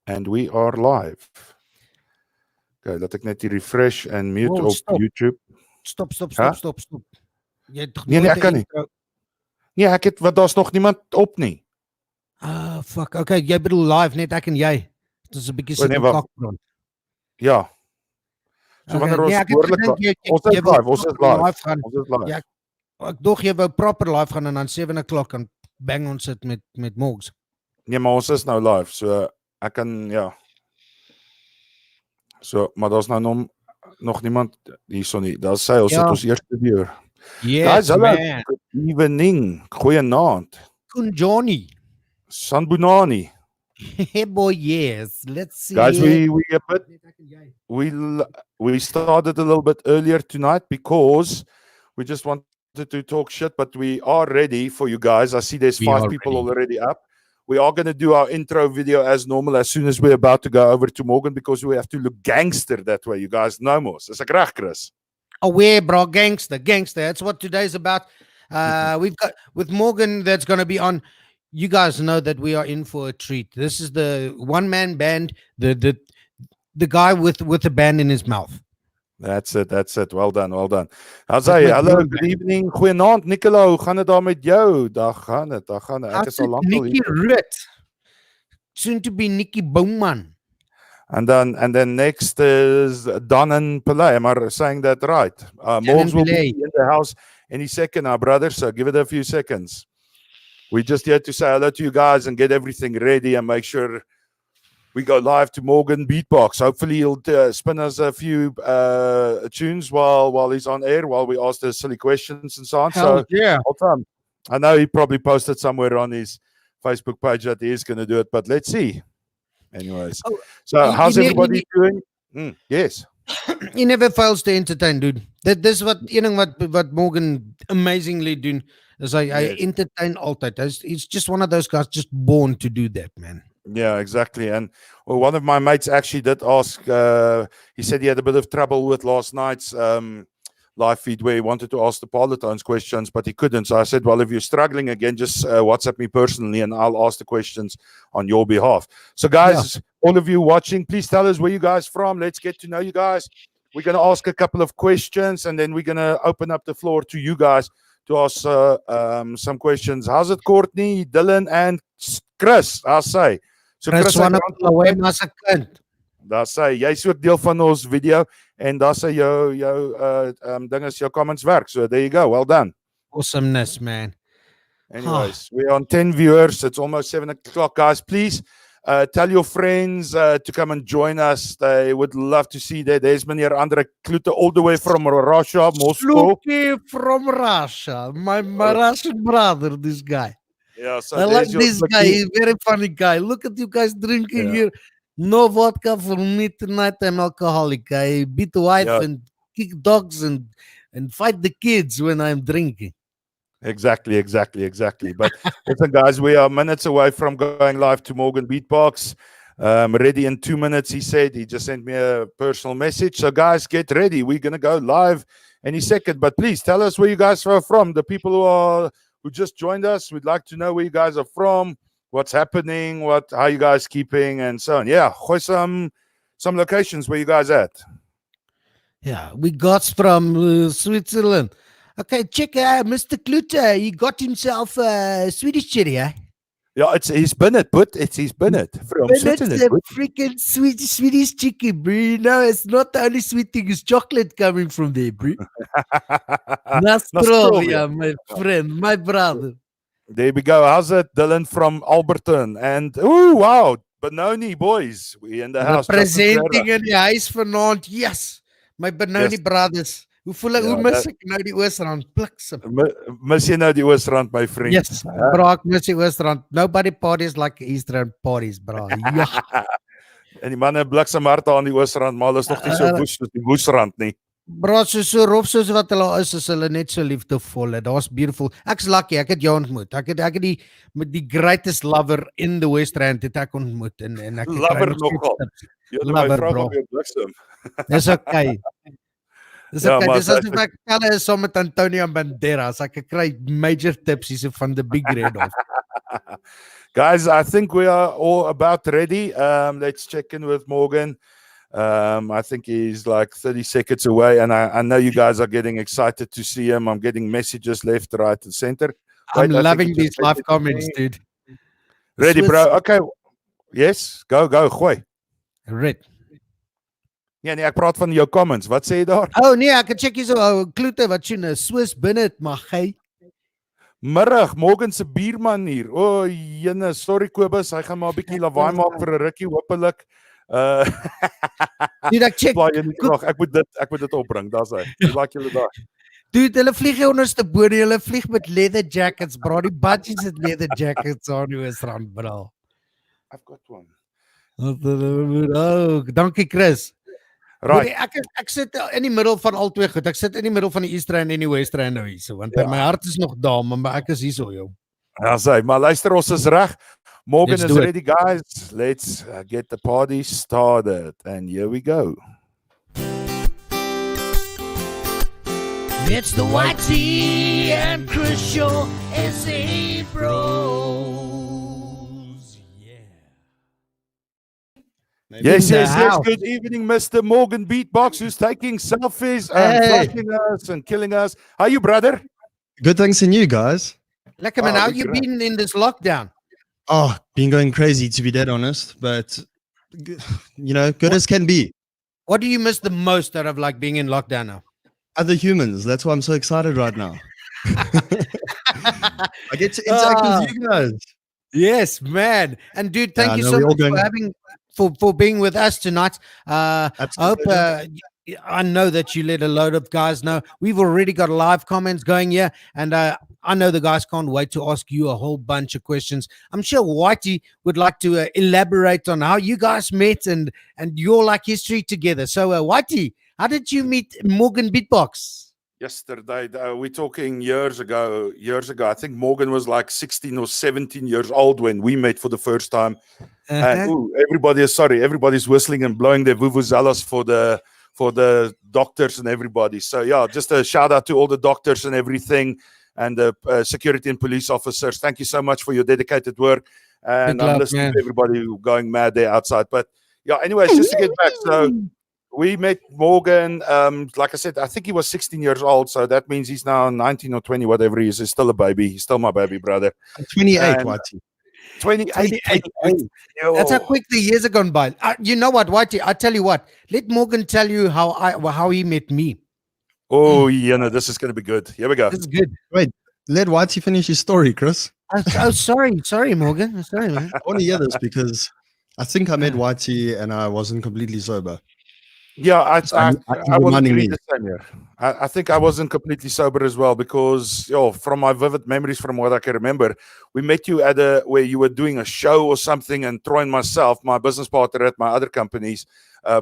And we are live. Okay, laat ek net die refresh en mute op stop. YouTube. Stop. Huh? Jy het Nee, nooit ek kan nie. Nee, ek het, want daar's nog niemand op nie. Ah, fuck. Okay, jy bedoel live, net ek en jy. Dit is 'n bietjie sit in kakbrand. Ja. So wanneer ons behoorlik ons is live, ons is live. Ja, ek dog jy wou proper live gaan en dan 7 o'clock en bang ons sit met Morgs. Nee, maar ons is nou live, so ek kan, ja. So, maar daar's nou nog niemand hierso nie. Daar sê ons sit ons eerste deur. Yes, guys, man. Good evening. Goeienaand. Kun Johnny. Sanbunani. Hey boy, yes. Let's see. Guys, we started a little bit earlier tonight because we just wanted to talk shit, but we are ready for you guys. I see there's 5 people already up. We are going to do our intro video as normal as soon as we're about to go over to Morgan because we have to look gangster that way. You guys know more. Is ek reg, Chris? Aware, bro. Gangster. That's what today's about. We've got with Morgan that's going to be on. You guys know that we are in for a treat. This is the one-man band, the guy with a band in his mouth. That's it. Well done. Azai, hallo, good evening. Goeienaand, Nicola. Hoe gaan dit daar met jou? Daar gaan dit. Ek is al lank al hier. Nikki Rutt. Soon to be Nikki Bowman. And then next is Don and Pillay. Am I saying that right? Morgs will be in the house any second, our brother. So give it a few seconds. We're just here to say hello to you guys and get everything ready and make sure we go live to Morgan Beatbox. Hopefully he'll spin us a few tunes while he's on air, while we ask the silly questions and so on. I know he probably posted somewhere on his Facebook page that he is going to do it, but let's see. Anyways, so how's everybody doing? Yes. He never fails to entertain, dude. This is what Morgan amazingly doing. Is I entertain altyd. He's just one of those guys just born to do that, man. Yeah, exactly. And one of my mates actually did ask, he said he had a bit of trouble with last night's live feed where he wanted to ask the Parlotones questions, but he couldn't. So I said, well, if you're struggling again, just WhatsApp me personally and I'll ask the questions on your behalf. So guys, all of you watching, please tell us where you guys from. Let's get to know you guys. We're going to ask a couple of questions and then we're going to open up the floor to you guys to ask some questions. How's it, Courtney, Dylan, and Chris? I'll say. So Chris, daar sê jy's ook deel van ons video en daar sê jou ding is jou comments werk. So there you go. Well done. Awesomeness, man. Anyways, we're on 10 viewers. It's almost 7 o'clock, guys. Please tell your friends to come and join us. They would love to see that. There's meneer Andre Klute all the way from Russia, Moscow. From Russia. My Russian brother, this guy. Yeah, so I like this guy. He's a very funny guy. Look at you guys drinking here. No vodka for me tonight. I'm alcoholic. I beat the wife and kick dogs and fight the kids when I'm drinking. Exactly. But listen, guys, we are minutes away from going live to Morgan Beatbox. Ready in 2 minutes, he said. He just sent me a personal message. So, guys, get ready. We're going to go live any second. But please tell us where you guys are from. The people who just joined us, we'd like to know where you guys are from, what's happening, how you guys keeping, and so on. Yeah, some locations where you guys at. Yeah, we got from Switzerland. Okay, check out Mr. Klute. He got himself a Swedish cherry, eh? Yeah, he's Bennett, but he's Bennett from Switzerland. It's a freaking Swedish chicken, bro. You know, it's not the only sweet thing, it's chocolate coming from there, bro. Nostrovia, my friend, my brother. There we go. How's it, Dylan from Alberton? And, oh, wow, Benoni boys. We in the house. Representing in die huis vanaand. Yes, my Benoni brothers. Hoe mis ek nou die Oosrand bliksem? Mis jy nou die Oosrand, my vriend? Yes, bro, ek mis die Oosrand. Nobody parties like Eastern parties, bro. Ja. En die manne bliksem hard aan die Oosrand, maar hulle is nog nie so woes soos die Woesrand nie. Bro, so rof soos wat hulle is hulle net so liefdevol. Daar's beautiful. Ek's lucky, ek het jou ontmoet. Ek het die greatest lover in the West Rand het ek ontmoet en ek lover nogal. Jy het my vrou op jou bliksem. Dis okay. Dis asof ek hulle is saam met Antonio Banderas. Ek kry major tips hier van the big red off. Guys, I think we are all about ready. Let's check in with Morgan. I think he's like 30 seconds away, and I know you guys are getting excited to see him. I'm getting messages left, right, and center. I'm Wait, I think he loving just these live messaged comments, me. dude. Ready, Swiss bro? Okay. Yes, go, gooi. red. Ja, nee, ek praat van jou comments. Wat sê jy daar? Oh nee, ek het check hier so ou kloete wat sien 'n Swiss binne dit mag hy. Middag, Morgan se buurman hier. O, jene, sorry Kobus, hy gaan maar 'n bietjie lawaai maak vir 'n rukkie hopelik. Dude, ek check. Blaai jy nie nog. Ek moet dit opbring. Daar's hy. Hoe laat julle daar? Dude, hulle vlieg hier onderste bo, hulle vlieg met leather jackets, bro. Die budgies het leather jackets aan die Oosrand, bro. I've got one. Oh, dankie Chris. Right. Ek sit in die middel van al twee goed. Ek sit in die middel van die East Rand en die West Rand nou hierso, want Ja. my hart is nog daar, maar ek is hierso, jou. Ja, sê, maar luister, ons is reg. Morgan Let's is do it. ready, guys. Let's get the party started. And here we go. It's the Whitey and Chris Show, SA Bros. Yes, In the yes, yes. house. Good evening, Mr. Morgan Beatbox, who's taking selfies and Hey. flashing us and killing us. How are you, brother? Good thanks in you guys. Lekker man, Oh, how big you rap. been in this lockdown? Oh, been going crazy to be dead honest, but you know, good as can be. What do you miss the most out of like being in lockdown now? Other humans. That's why I'm so excited right now. I get to interact with you guys. Yes, man. And dude, thank Yeah, you no, so we're all much for going- having for being with us tonight. I hope Absolutely. I know that you let a load of guys know. We've already got live comments going here, and I know the guys can't wait to ask you a whole bunch of questions. I'm sure Whitey would like to elaborate on how you guys met and your like history together. So, Whitey, how did you meet Morgan Beatbox? Yesterday, we're talking years ago. I think Morgan was like 16 or 17 years old when we met for the first time. And everybody's whistling and blowing their vuvuzelas for the doctors and everybody. So yeah, just a shout out to all the doctors and everything, and the security and police officers. Thank you so much for your dedicated work. And Big I'm love, listening man. to everybody going mad there outside. But yeah, anyways, just to get back. So we met Morgan. Like I said, I think he was 16 years old. So that means he's now 19 or 20, whatever he is. He's still a baby. He's still my baby brother. I'm 28, And- Wati. 28. That's how quick the years are gone by. You know what, Whitey? I tell you what. Let Morgan tell you how he met me. Oh, yeah, no, this is going to be good. Here we go. This is good. Let Wati finish his story, Chris. Sorry, Morgan. Sorry, man. I want to hear this because I think I met Wati and I wasn't completely sober. Yeah, I you're was reminding really me. the same here. I think I wasn't completely sober as well because, from my vivid memories, from what I can remember, we met you at where you were doing a show or something, and Troy and myself, my business partner at my other companies,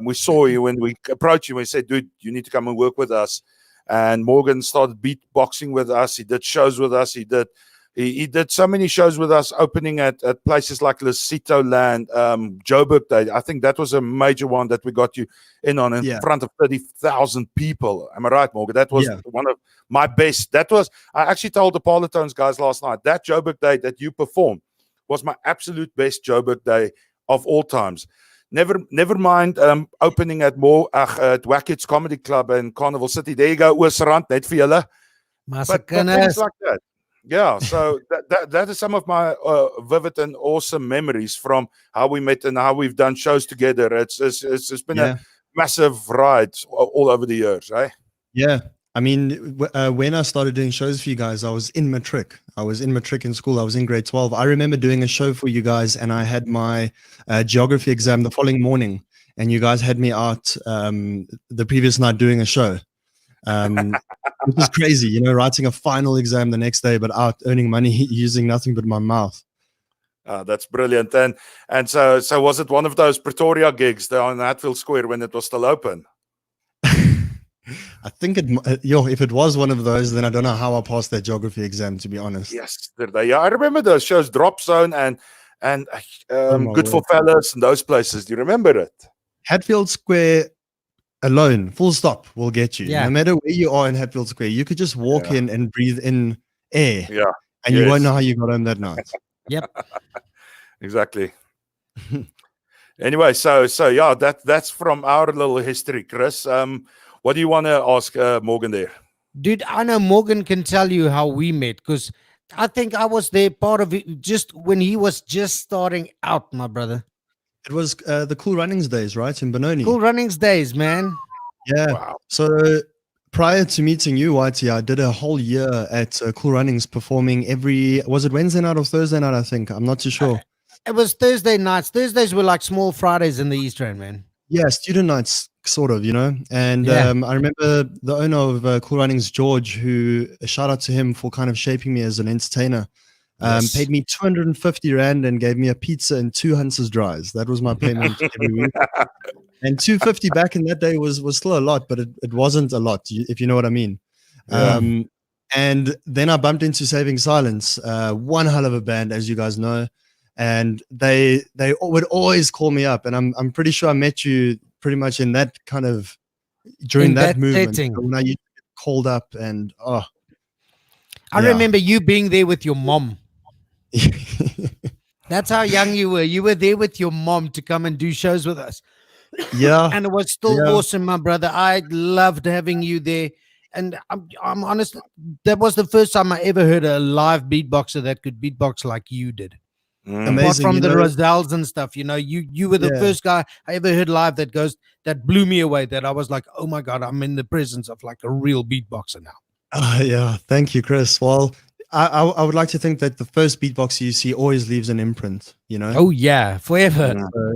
we saw you and we approached you and we said, dude, you need to come and work with us. And Morgan started beatboxing with us. He did shows with us. He did so many shows with us, opening at places like Lesito Land, Joburg Day. I think that was a major one that we got you in on in front of 30,000 people. Am I right, Morgan? That was one of my best. I actually told the Parlotones guys last night, that Joburg Day that you performed was my absolute best Joburg Day of all times. Never mind opening at Wackett's Comedy Club in Carnival City. There you go, Oosrand, net vir julle. But things like that. Yeah, so that is some of my vivid and awesome memories from how we met and how we've done shows together. It's been a massive ride all over the years, eh? Yeah. I mean, when I started doing shows for you guys, I was in matric. I was in matric in school. I was in grade 12. I remember doing a show for you guys, and I had my geography exam the following morning, and you guys had me out the previous night doing a show. Which is crazy, writing a final exam the next day, but out earning money using nothing but my mouth. That's brilliant. And so was it one of those Pretoria gigs there on Hatfield Square when it was still open? I think if it was one of those, then I don't know how I passed that geography exam, to be honest. Yesterday, yeah, I remember those shows, Drop Zone and Good for Fellas and those places. Do you remember it? Hatfield Square alone, full stop, will get you. Yeah. No matter where you are in Hatfield Square, you could just walk in and breathe in air. Yeah. And you won't know how you got home that night. Yep. Exactly. Anyway, so yeah, that's from our little history, Chris. What do you want to ask Morgan there? Dude, I know Morgan can tell you how we met because I think I was there part of it just when he was just starting out, my brother. It was the Cool Runnings days, right, in Benoni. Cool Runnings days, man. Yeah. Wow. So prior to meeting you, Whitey, I did a whole year at Cool Runnings performing was it Wednesday night or Thursday night, I think? I'm not too sure. It was Thursday nights. Thursdays were like small Fridays in the East End, man. Yeah, student nights, sort of, And Yeah. I remember the owner of Cool Runnings, George, who, a shout out to him for kind of shaping me as an entertainer, Yes. paid me 250 Rand and gave me a pizza and 2 Hunter's Dries. That was my payment every week. And 250 back in that day was still a lot, but it wasn't a lot, if you know what I mean. Yeah. And then I bumped into Saving Silence, one hell of a band, as you guys know. And they would always call me up, and I'm pretty sure I met you pretty much in that kind of during In that that movement setting. when I used to get called up, and I yeah. remember you being there with your mom. That's how young you were. You were there with your mom to come and do shows with us. yeah, And it was still Yeah. awesome, my brother. I loved having you there. And I'm honest, that was the first time I ever heard a live beatboxer that could beatbox like you did. Mm. Apart Amazing, from you the know. Roselles and stuff, you were the Yeah. first guy I ever heard live that blew me away. That I was like, oh my god, I'm in the presence of like a real beatboxer now. Yeah, thank you, Chris. Well, I would like to think that the first beatboxer you see always leaves an imprint, Oh yeah, forever. Mm. So,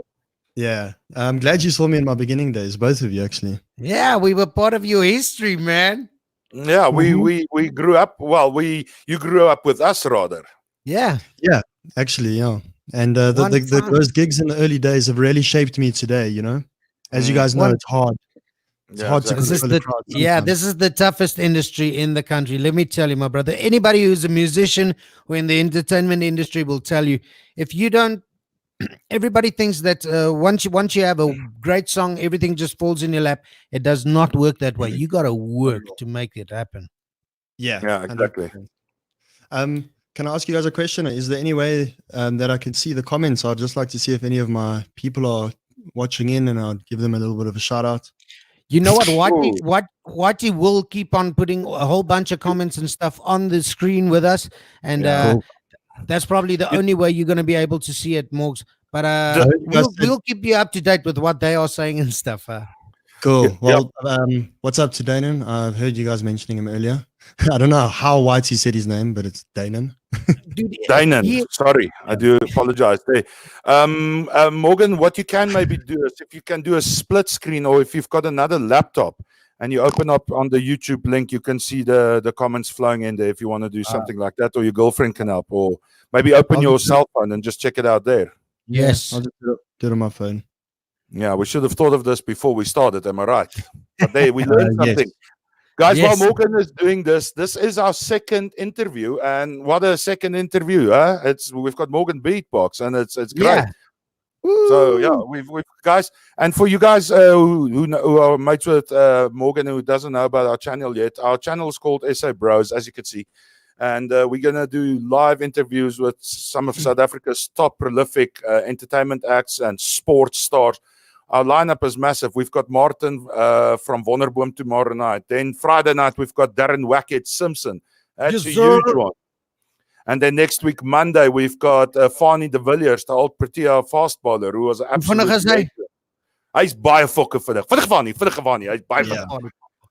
yeah, I'm glad you saw me in my beginning days, both of you, actually. Yeah, we were part of your history, man. Yeah, we grew up. Well, you grew up with us rather. Yeah. Actually, yeah. And One time. those gigs in the early days have really shaped me today, As you Mm. guys know, One- it's hard. It's Yeah, hard to exactly. This is control a the crowd yeah, sometimes. this is the toughest industry in the country. Let me tell you, my brother. Anybody who's a musician or in the entertainment industry will tell you, if you don't, everybody thinks that once you have a great song, everything just falls in your lap. It does not work that way. You got to work to make it happen. Yeah, Yeah, exactly. 100%. Can I ask you guys a question? Is there any way that I can see the comments? I'd just like to see if any of my people are watching in, and I'll give them a little bit of a shout out. You know what? Ooh. Whitey will keep on putting a whole bunch of comments and stuff on the screen with us, and Yeah. Cool. that's probably the only way you're going to be able to see it, Morgs. But I heard you guys said- we'll keep you up to date with what they are saying and stuff. Cool. Yeah. Well, what's up to Danon? I've heard you guys mentioning him earlier. I don't know how Whitey said his name, but it's Danon. Dude, Dinan, he- sorry, I do apologize there. Morgan, what you can maybe do is if you can do a split screen, or if you've got another laptop and you open up on the YouTube link, you can see the comments flowing in there if you want to do something like that, or your girlfriend can help, or maybe open I'll your just do it. cell phone and just check it out there. Yes. I'll just do it on my phone. Yeah, we should have thought of this before we started, am I right? But there, we learned Yes. something. Guys, Yes. while Morgan is doing this is our second interview, and what a second interview, huh? We've got Morgan Beatbox, and it's great. Yeah. So yeah, we've guys, and for you guys who are mates with Morgan, who doesn't know about our channel yet, our channel is called SA Bros, as you can see, and we're gonna do live interviews with some of South Africa's top prolific entertainment acts and sports stars. Our lineup is massive. We've got Martin from Wonderboom tomorrow night. Then Friday night we've got Darren Wackett Simpson. That's Yes, a sir. huge one. And then next week, Monday, we've got Fani de Villiers, the old Protea fast bowler, who was an absolute vinnig is hy? legend. Hy's baie fokke vinnig. Vinnig Fani. Hy's baie Yeah. vinnig.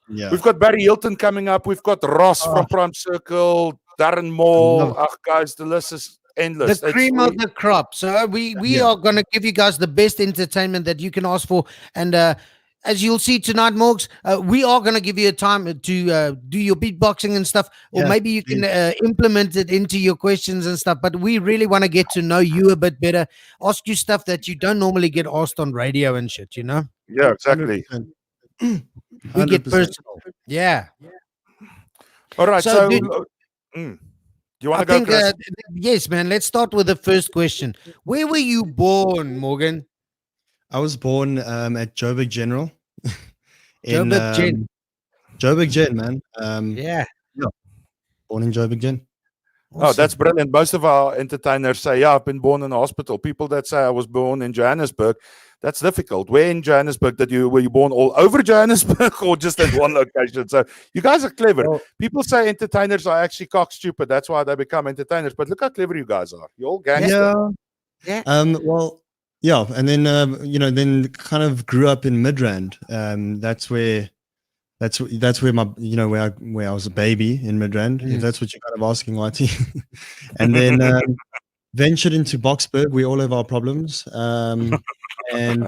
Yeah. We've got Barry Hilton coming up. We've got Ross from Prime Circle, Darren Moore. love Ach, guys, the list is endless. The cream of the crop. So we Yeah. are going to give you guys the best entertainment that you can ask for. And as you'll see tonight, Morgs, we are going to give you a time to do your beatboxing and stuff, or Yeah, maybe you can implement it into your questions and stuff. But we really want to get to know you a bit better, ask you stuff that you don't normally get asked on radio and shit, you know? Yeah, exactly. 100%. We get 100%. personal. Yeah. All right. So, So, dude, do you want I to go, think, Chris? yes, man. Let's start with the first question. Where were you born, Morgan? I was born at Joburg General. Joburg Gen. Joburg Gen, man. Yeah. Born in Joburg Gen. Oh, that's brilliant. Most of our entertainers say, yeah, I've been born in a hospital. People that say I was born in Johannesburg, that's difficult. Where in Johannesburg were you born all over Johannesburg or just at one location? So you guys are clever. Well, People say entertainers are actually cock stupid. That's why they become entertainers. But look how clever you guys are. You're all gangster. yeah. Well, yeah. And then, then kind of grew up in Midrand. That's where my, where I was a baby in Midrand, if that's what you're kind of asking, Whitey. And then ventured into Boksburg. We all have our problems. And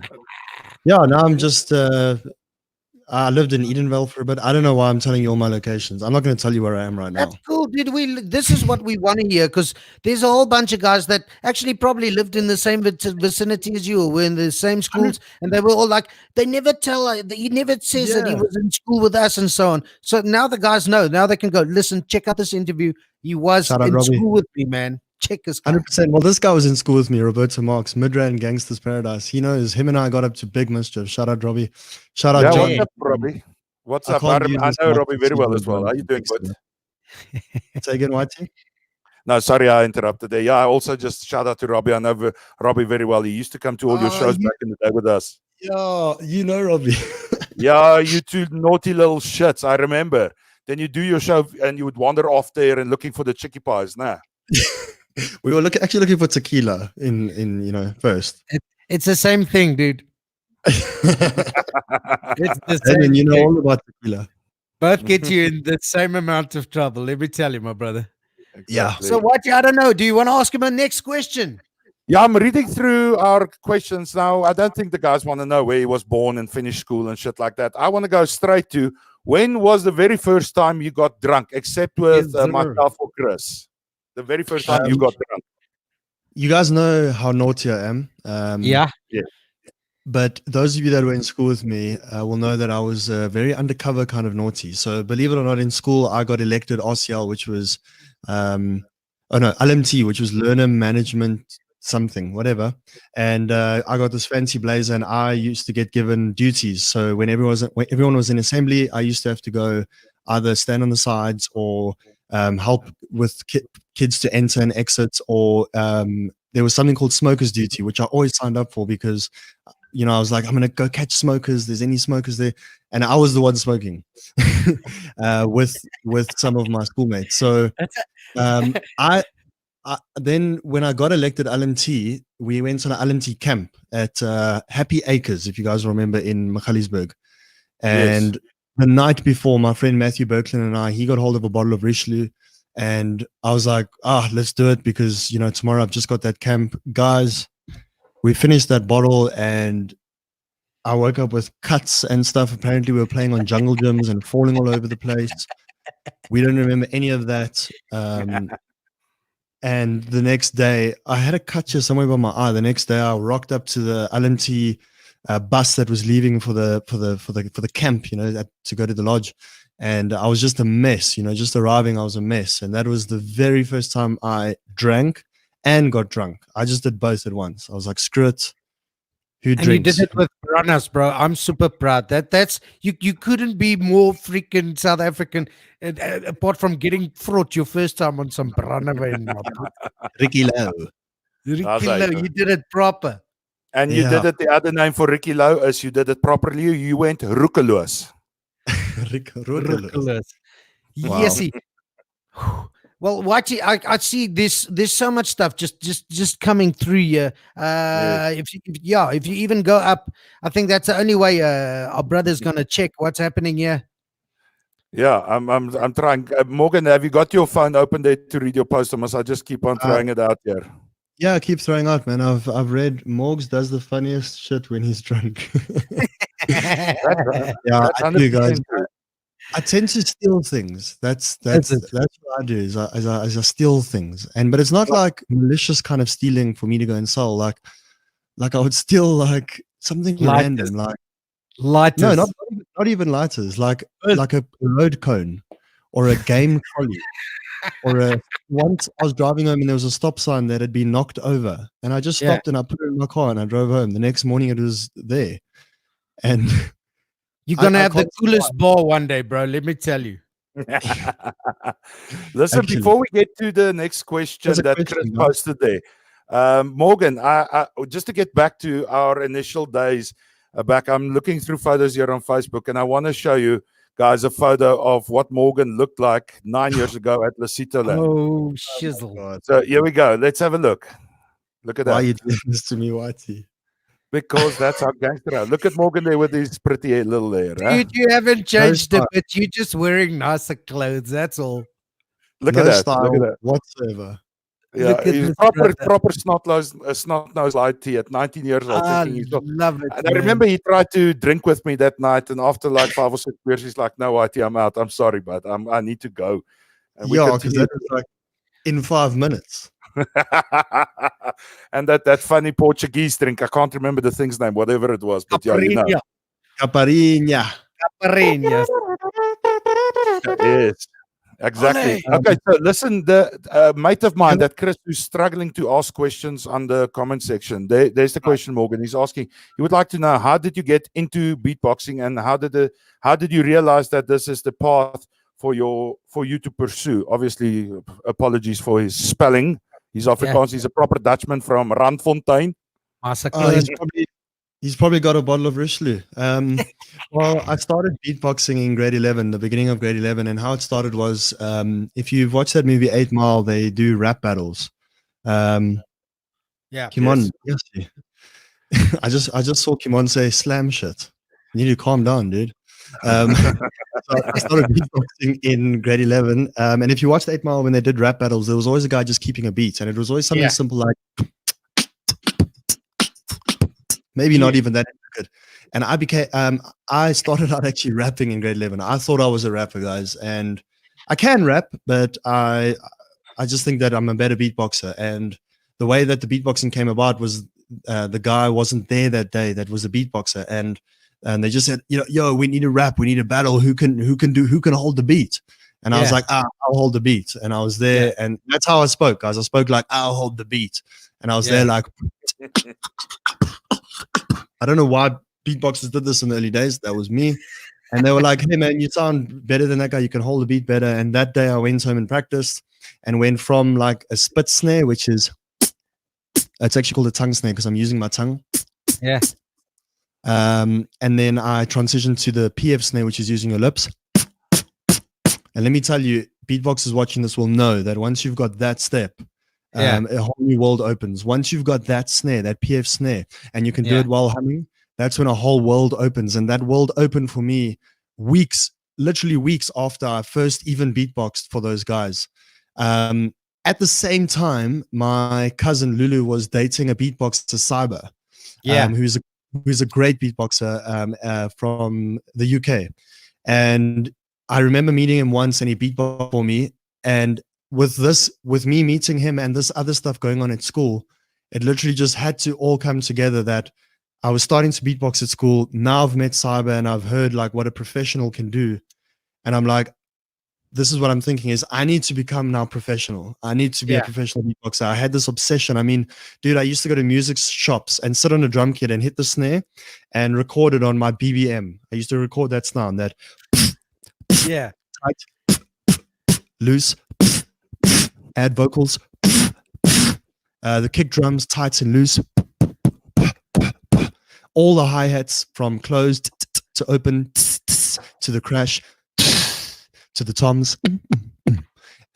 yeah, now I'm just, I lived in Edenvale for a bit. I don't know why I'm telling you all my locations. I'm not going to tell you where I am right now. That's cool, dude. This is what we want to hear, because there's a whole bunch of guys that actually probably lived in the same vicinity as you, or were in the same schools, and they were all like, they never tell. He never says that he was in school with us and so on. So now the guys know. Now they can go listen, check out this interview. He was in school with me, man. Check this guy. 100%. Well, this guy was in school with me, Roberto Marx, Midrand Gangsters Paradise. He knows. Him and I got up to big mischief. Shout out, Robbie. Shout out, John. What's up, Robbie? What's up? I know Robbie very well as well. How you doing, bud? Say again, Whitey? No, sorry, I interrupted there. Yeah, I also just shout out to Robbie. I know Robbie very well. He used to come to all your shows back in the day with us. Yeah, you know Robbie. Yeah, you two naughty little shits. I remember. Then you do your show and you would wander off there and looking for the chicky pies. Nah. We were actually looking for tequila in first. It's the same thing, dude. It's the same And you know thing. all about tequila. Both get you in the same amount of trouble. Let me tell you, my brother. Exactly. Yeah. So what? I don't know. Do you want to ask him a next question? Yeah, I'm reading through our questions now. I don't think the guys want to know where he was born and finished school and shit like that. I want to go straight to, when was the very first time you got drunk, except with myself or Chris? The very first time you got drunk. You guys know how naughty I am. Yeah. But those of you that were in school with me will know that I was very undercover kind of naughty. So believe it or not, in school, I got elected RCL, which was, LMT, which was Learner Management something, whatever. And I got this fancy blazer, and I used to get given duties. So when everyone was in assembly, I used to have to go either stand on the sides or help with kids to enter and exit, or there was something called smoker's duty, which I always signed up for because, I was like, I'm going to go catch smokers. There's any smokers there. And I was the one smoking with some of my schoolmates. So then when I got elected LMT, we went on an LMT camp at Happy Acres, if you guys remember, in Magaliesburg. And the night before, my friend Matthew Berkland and he got hold of a bottle of Richelieu. And I was like, let's do it because, tomorrow I've just got that camp. Guys, we finished that bottle and I woke up with cuts and stuff. Apparently we were playing on jungle gyms and falling all over the place. We don't remember any of that. And the next day, I had a cut here somewhere by my eye. The next day, I rocked up to the LMT bus that was leaving for the camp, to go to the lodge, and I was just a mess. Just arriving, I was a mess, and that was the very first time I drank and got drunk. I just did both at once. I was like, screw it. Who drinks? And you did it with Piranhas, bro. I'm super proud. That's you couldn't be more freaking South African, apart from getting fraught your first time on some Piranha. Ricky Low. Ricky Low, you did it proper. And you did it, the other name for Ricky Low is you did it properly. You went roekeloos. Roekeloos. Wow. Yes. Well, Whitey, I see there's so much stuff just coming through here. If you even go up, I think that's the only way our brother's gonna check what's happening here. Yeah, I'm trying. Morgan, have you got your phone open there to read your post, or must I just keep on throwing it out here? Yeah, I keep throwing out, man. I've read Morgs does the funniest shit when he's drunk. I do, guys. I tend to steal things. That's what I do. Is I steal things, but it's not like malicious kind of stealing for me to go and sell. Like I would steal like something random, like lighters. No, not even lighters. Like a road cone or a game trolley. Or once I was driving home and there was a stop sign that had been knocked over, and I just stopped and I put it in my car and I drove home. The next morning it was there, and you're gonna have the coolest bar one day, bro. Let me tell you. Listen, Actually, before we get to the next question there's a that Chris question, guys. posted there, Morgan, just to get back to our initial days back, I'm looking through photos here on Facebook, and I want to show you guys a photo of what Morgan looked like 9 years ago at Lasito Land. Oh, Oh shizzle. my God. So here we go. Let's have a look. Look at Why are that. you doing this to me, Whitey? Because that's how gangster are. Look at Morgan there with his pretty little hair. Huh? Dude, you haven't changed a style. bit. You're just wearing nicer clothes. That's all. Look No at that. style Look at that. whatsoever. Yeah, Look at he's this proper brother. snot nose IT at 19 years old, I thinking he's not. love it, And I man. remember he tried to drink with me that night, and after like 5 or 6 beers, he's like, "No, IT, I'm out. I'm sorry, but I need to go." And we Yeah, because continued. that was like in 5 minutes. And that funny Portuguese drink, I can't remember the thing's name, whatever it was, but yeah, you know. Caipirinha. Caparinha. Caipirinhas. Yes. Exactly. Ole. Okay, so listen, the mate of mine, that Chris, who's struggling to ask questions on the comment section, there's the question, Morgan. He's asking, he would like to know, how did you get into beatboxing, and how did you realize that this is the path for you to pursue? Obviously, apologies for his spelling. He's Afrikaans. He's a proper Dutchman from Randfontein. He's probably got a bottle of Richelieu. Well, I started beatboxing in grade 11, the beginning of grade 11, and how it started was, if you've watched that movie 8 Mile, they do rap battles. Kimon, yes. I just saw Kimon say slam shit. You need to calm down, dude. So I started beatboxing in grade 11, and if you watched 8 Mile when they did rap battles, there was always a guy just keeping a beat, and it was always something simple like maybe not even that good. And I started out actually rapping in grade 11. I thought I was a rapper, guys, and I can rap, but I just think that I'm a better beatboxer. And the way that the beatboxing came about was the guy wasn't there that day that was a beatboxer, and they just said, yo, we need to rap, we need a battle. Who can hold the beat? And I was like, I'll hold the beat. And I was there, and that's how I spoke, guys. I spoke like, I'll hold the beat. And I was there like, I don't know why beatboxers did this in the early days. That was me. And they were like, hey, man, you sound better than that guy. You can hold the beat better. And that day I went home and practiced and went from like a spit snare, which is, it's actually called a tongue snare because I'm using my tongue. Yeah. And then I transitioned to the PF snare, which is using your lips. And let me tell you, beatboxers watching this will know that once you've got that step, a whole new world opens. Once you've got that snare, that PF snare, and you can do it while humming, that's when a whole world opens. And that world opened for me literally weeks after I first even beatboxed for those guys. At the same time, my cousin Lulu was dating a beatboxer, Cyber, who's a great beatboxer from the UK. And I remember meeting him once, and he beatboxed for me. And with me meeting him and this other stuff going on at school, it literally just had to all come together that I was starting to beatbox at school. Now I've met Cyber and I've heard like what a professional can do. And I'm like, this is what I'm thinking is I need to become now professional. I need to be a professional beatboxer. I had this obsession. I mean, dude, I used to go to music shops and sit on a drum kit and hit the snare and record it on my BBM. I used to record that sound, that tight, loose, add vocals, the kick drums, tight and loose, all the hi-hats from closed to open to the crash to the toms.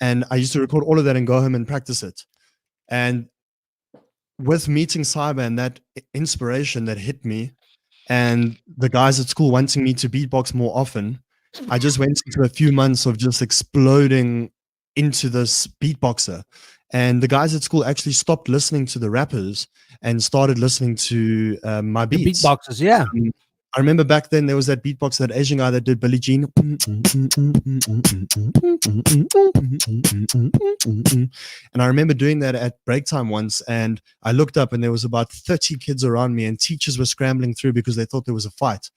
And I used to record all of that and go home and practice it. And with meeting Cyber and that inspiration that hit me, and the guys at school wanting me to beatbox more often, I just went into a few months of just exploding into this beatboxer. And the guys at school actually stopped listening to the rappers and started listening to my beats. The beatboxers, I remember back then there was that beatboxer, that Asian guy that did Billie Jean. And I remember doing that at break time once, and I looked up and there was about 30 kids around me, and teachers were scrambling through because they thought there was a fight.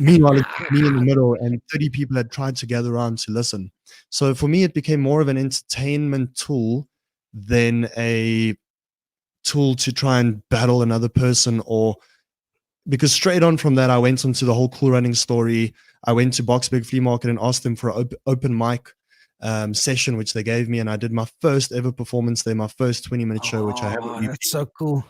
Meanwhile, it's me in the middle, and 30 people had tried to gather around to listen. So for me, it became more of an entertainment tool than a tool to try and battle another person or because straight on from that, I went into the whole Cool Running story. I went to Box Big Flea Market and asked them for an open mic session, which they gave me, and I did my first ever performance there, my first 20-minute show, which I have on YouTube. That's so cool.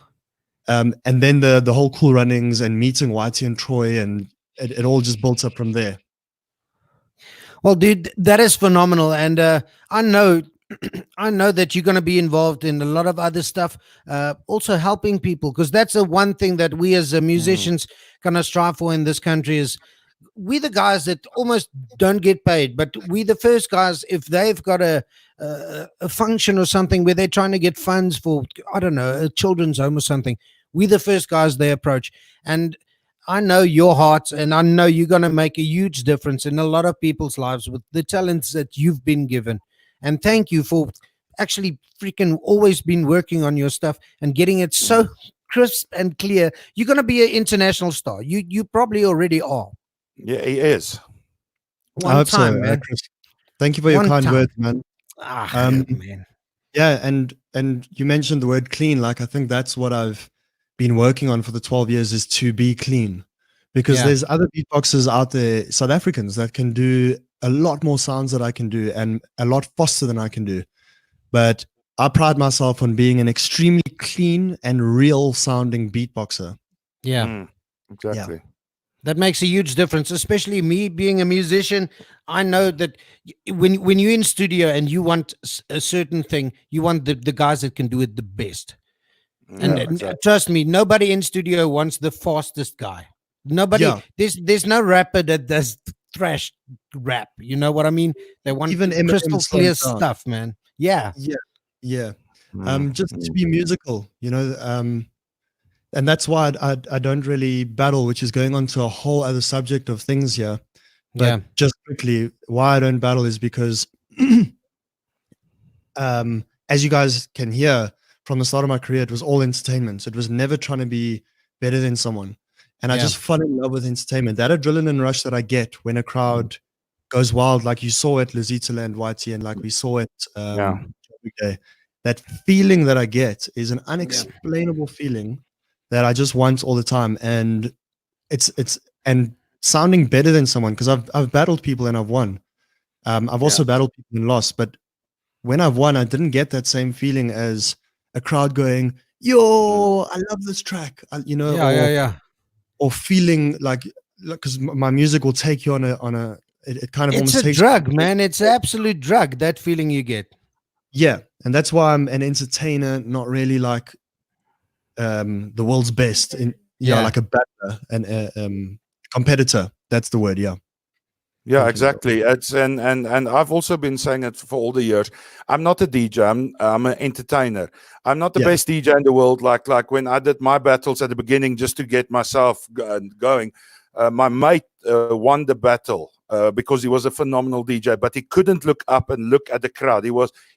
And then the whole Cool Runnings and meeting Whitey and Troy, and it all just built up from there. Well, dude, that is phenomenal, and I know that you're going to be involved in a lot of other stuff, also helping people, because that's the one thing that we as musicians kind of strive for in this country is we the guys that almost don't get paid, but we the first guys, if they've got a function or something where they're trying to get funds for, I don't know, a children's home or something, we the first guys they approach. And I know your heart, and I know you're going to make a huge difference in a lot of people's lives with the talents that you've been given. And thank you for actually freaking always been working on your stuff and getting it so crisp and clear. You're going to be an international star. You probably already are. Yeah, he is. I hope so, man. Chris. Thank you for your kind words, man. Man. Yeah, and you mentioned the word clean. Like, I think that's what I've been working on for the 12 years, is to be clean, because there's other beatboxers out there, South Africans, that can do a lot more sounds that I can do and a lot faster than I can do. But I pride myself on being an extremely clean and real sounding beatboxer. Yeah. Exactly. Yeah. That makes a huge difference, especially me being a musician. I know that when you're in studio and you want a certain thing, you want the guys that can do it the best. And trust me, nobody in studio wants the fastest guy. Nobody. There's no rapper that does thrash rap. You know what I mean? They want even crystal clear stuff, man. Yeah. Just to be musical, you know. And that's why I don't really battle, which is going on to a whole other subject of things here. But just quickly, why I don't battle is because, as you guys can hear, from the start of my career, it was all entertainment. It was never trying to be better than someone. And I just fell in love with entertainment. That adrenaline rush that I get when a crowd goes wild, like you saw at Lazita Land, Whitey, and like we saw it every day. That feeling that I get is an unexplainable feeling that I just want all the time. And it's sounding better than someone, because I've battled people and I've won. I've also battled people and lost, but when I've won, I didn't get that same feeling as a crowd going, yo, I love this track, you know, or feeling like, because my music will take you on a it kind of almost takes a drug, man. It's an absolute drug, that feeling you get. Yeah. And that's why I'm an entertainer, not really like the world's best in like a battler and competitor. That's the word. Yeah, exactly. It's and I've also been saying it for all the years. I'm not a DJ. I'm an entertainer. I'm not the best DJ in the world. Like when I did my battles at the beginning, just to get myself going. My mate won the battle because he was a phenomenal DJ, but he couldn't look up and look at the crowd.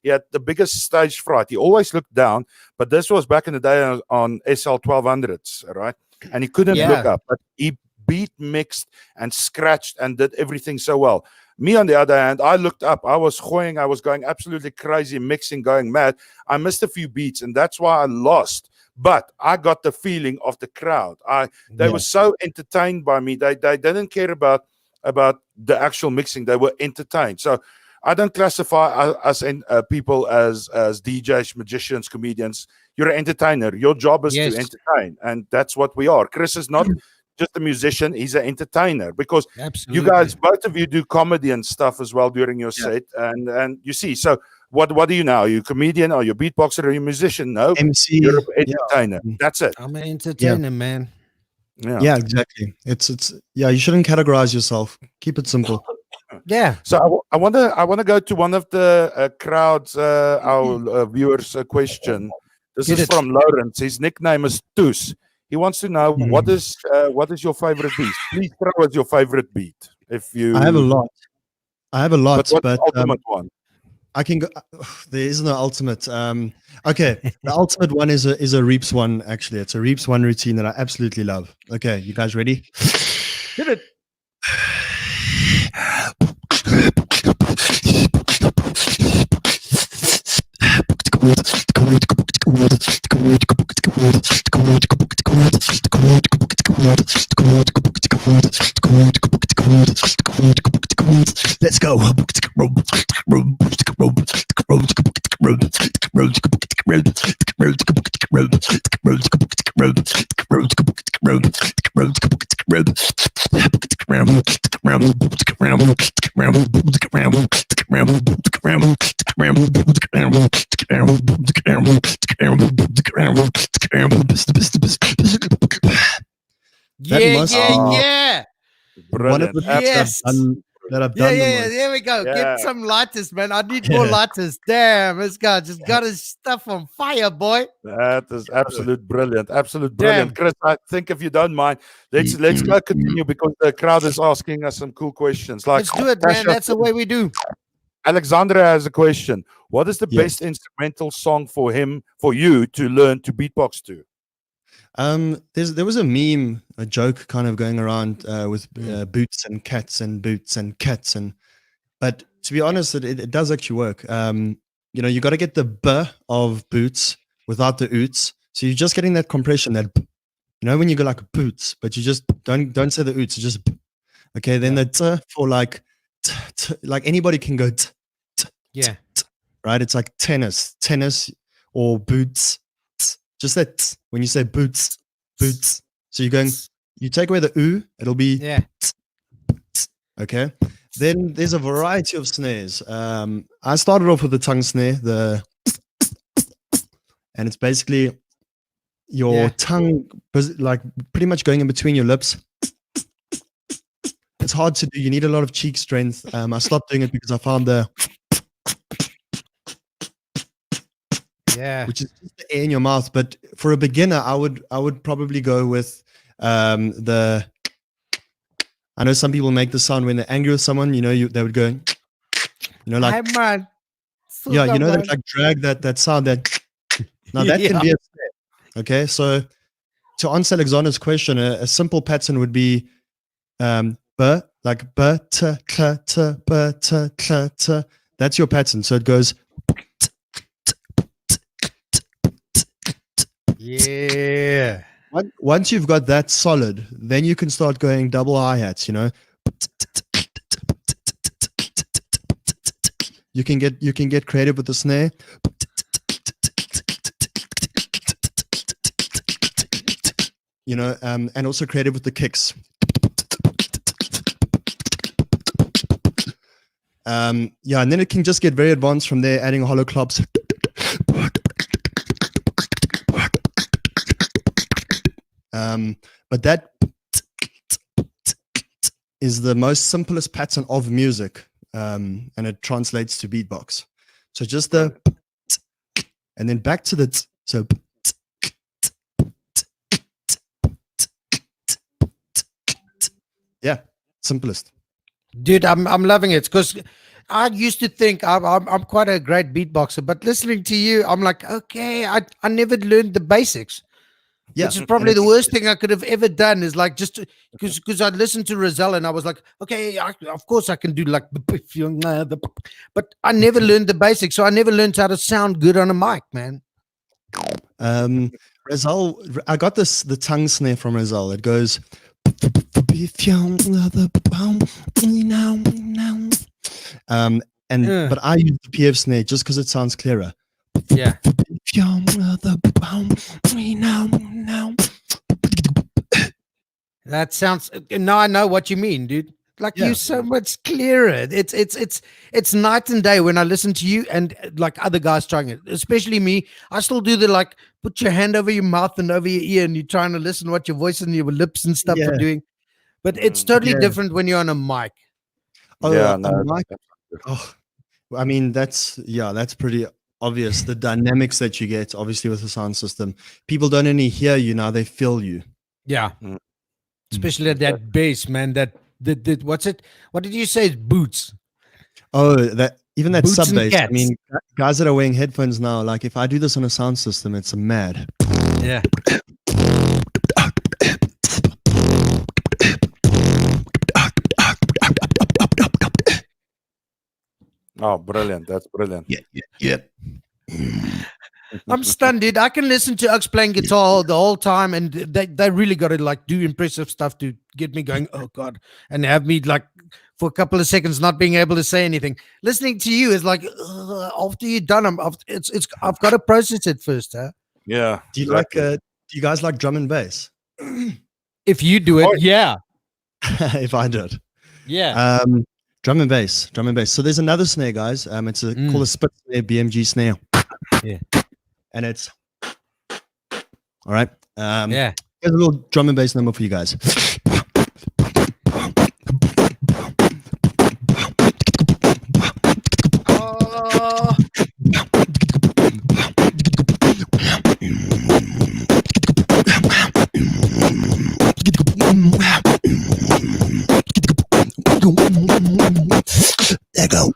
He had the biggest stage fright. He always looked down. But this was back in the day on SL 1200s, right? And he couldn't look up, but he beat, mixed, and scratched and did everything so well. Me, on the other hand, I looked up. I was going absolutely crazy, mixing, going mad. I missed a few beats, and that's why I lost. But I got the feeling of the crowd. They were so entertained by me. They didn't care about the actual mixing. They were entertained. So I don't classify us in people as DJs, magicians, comedians. You're an entertainer. Your job is to entertain, and that's what we are. Chris is not just a musician, he's an entertainer, because you guys, both of you, do comedy and stuff as well during your set, and you see. So what are you now? Are you a comedian? Are you a beatboxer? Are you a musician? No, MC. You're an entertainer. That's it. I'm an entertainer, man. Yeah, exactly. It's you shouldn't categorize yourself. Keep it simple. So I want to go to one of the crowds, our viewers' question. This is from Lawrence. His nickname is Toos. He wants to know what is your favorite beat. Please throw us your favorite beat. If you, I have a lot. But what's the ultimate one? I can go. There is no ultimate. Okay, the ultimate one is a Reaps one. Actually, it's a Reaps one routine that I absolutely love. Okay, you guys ready? Hit it. Let's go. That Yeah, must yeah, be yeah. one of Brilliant. the things Yes. that I've Yeah, done the yeah, yeah. most. There we go. Yeah. Get some lighters, man. I need more Yeah. lighters. Damn, this guy just got his stuff on fire, boy. That is absolute brilliant. Absolute Damn. brilliant. Chris, I think if you don't mind, let's go continue because the crowd is asking us some cool questions. Like Let's do it, man. Tasha, That's the way we do. Alexandra has a question. What is the Yes. best instrumental song for you to learn to beatbox to? There was a meme, a joke kind of going around with boots and cats, but to be honest, it does actually work. You got to get the b of boots without the oots, so you're just getting that compression, that b. When you go like boots, but you just don't say the oots, just b. Okay, then the t for like like anybody can go t, Yeah. right? It's like tennis or boots. Just that when you say boots. So you take away the oo, it'll be Yeah. okay. Then there's a variety of snares. I started off with the tongue snare, and it's basically your tongue, like pretty much going in between your lips. It's hard to do. You need a lot of cheek strength. I stopped doing it because I found which is just the air in your mouth. But for a beginner, I would probably go with I know some people make the sound when they're angry with someone. They would go, like, Hey, man. yeah, Sugar, they man. like drag that sound. Now that can be a snare. Okay, so to answer Alexander's question, a simple pattern would be b, like b t k t b t k t. That's your pattern. So it goes. Yeah. Once you've got that solid, then you can start going double hi-hats, You can get creative with the snare. And also creative with the kicks. And then it can just get very advanced from there, adding hollow clops. But that is the most simplest pattern of music, and it translates to beatbox. So just and then back to the so. Yeah, simplest. Dude, I'm loving it because I used to think I'm quite a great beatboxer, but listening to you, I'm like, okay, I never learned the basics. Yeah, which is probably the worst thing I could have ever done. Is like just because I listened to Roselle and I was like, okay, of course I can do like but I never learned the basics, so I never learned how to sound good on a mic, man. Roselle, I got the tongue snare from Roselle. It goes. But I use the PF snare just because it sounds clearer. Yeah. That sounds. Now I know what you mean, dude. Like you're so much clearer. It's night and day when I listen to you and like other guys trying it. Especially me, I still do the like put your hand over your mouth and over your ear and you're trying to listen what your voice and your lips and stuff are doing. But it's totally different when you're on a mic. Oh, Yeah, a mic. Oh, I mean that's pretty obvious. The dynamics that you get, obviously, with the sound system. People don't only hear you now; they feel you. Yeah. Especially at that bass, man. That what's it? What did you say? It's boots. Oh, that even that Boots sub and bass. I cats. mean, guys that are wearing headphones now, like if I do this on a sound system, it's mad. Yeah. Oh, brilliant. That's brilliant. Yeah. I'm stunned, dude. I can listen to Ux playing guitar the whole time, and they really got to like do impressive stuff to get me going. Oh God, and have me like for a couple of seconds not being able to say anything. Listening to you is like after you're done, I've got to process it first, huh? Yeah. Do you like? Do you guys like drum and bass? If you do it, yeah, If I do it, yeah. drum and bass, drum and bass. So there's another snare, guys. It's called a spit snare, BMG snare. Yeah. And it's all right. Yeah. Here's a little drum and bass number for you guys. There go.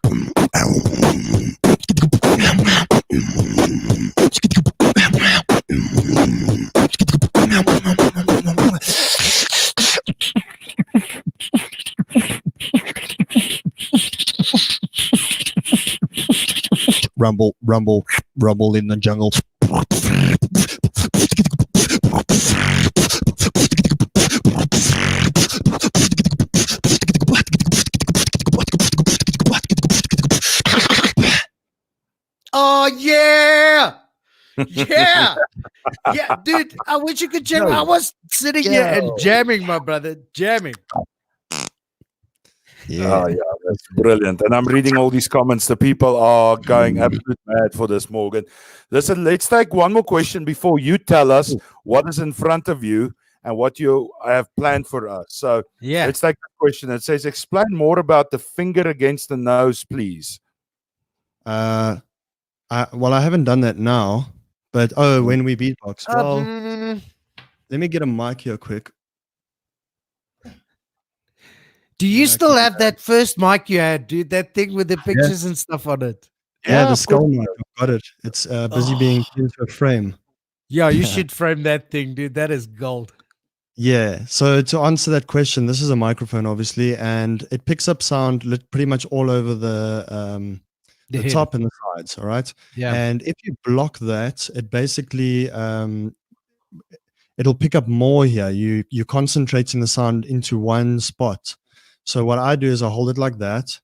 Rumble, rumble, rumble in the jungle. Oh yeah. Yeah. Yeah, dude. I wish you could jam. I was sitting here and jamming, my brother. Jamming. Yeah. Oh, yeah, that's brilliant. And I'm reading all these comments. The people are going absolute mad for this, Morgan. Listen, let's take one more question before you tell us what is in front of you and what you have planned for us. So Yeah. let's take the question. It says, explain more about the finger against the nose, please. Well, I haven't done that now, but when we beatbox. Well, let me get a mic here quick. Do you still have that first mic you had, dude? That thing with the pictures and stuff on it. Yeah, the skull mic. I've got it. It's busy being put into a frame. Yeah, you should frame that thing, dude. That is gold. Yeah. So to answer that question, this is a microphone, obviously, and it picks up sound pretty much all over the top and the sides. All right. Yeah. And if you block that, it basically it'll pick up more here. You're concentrating the sound into one spot. So what I do is I hold it like that.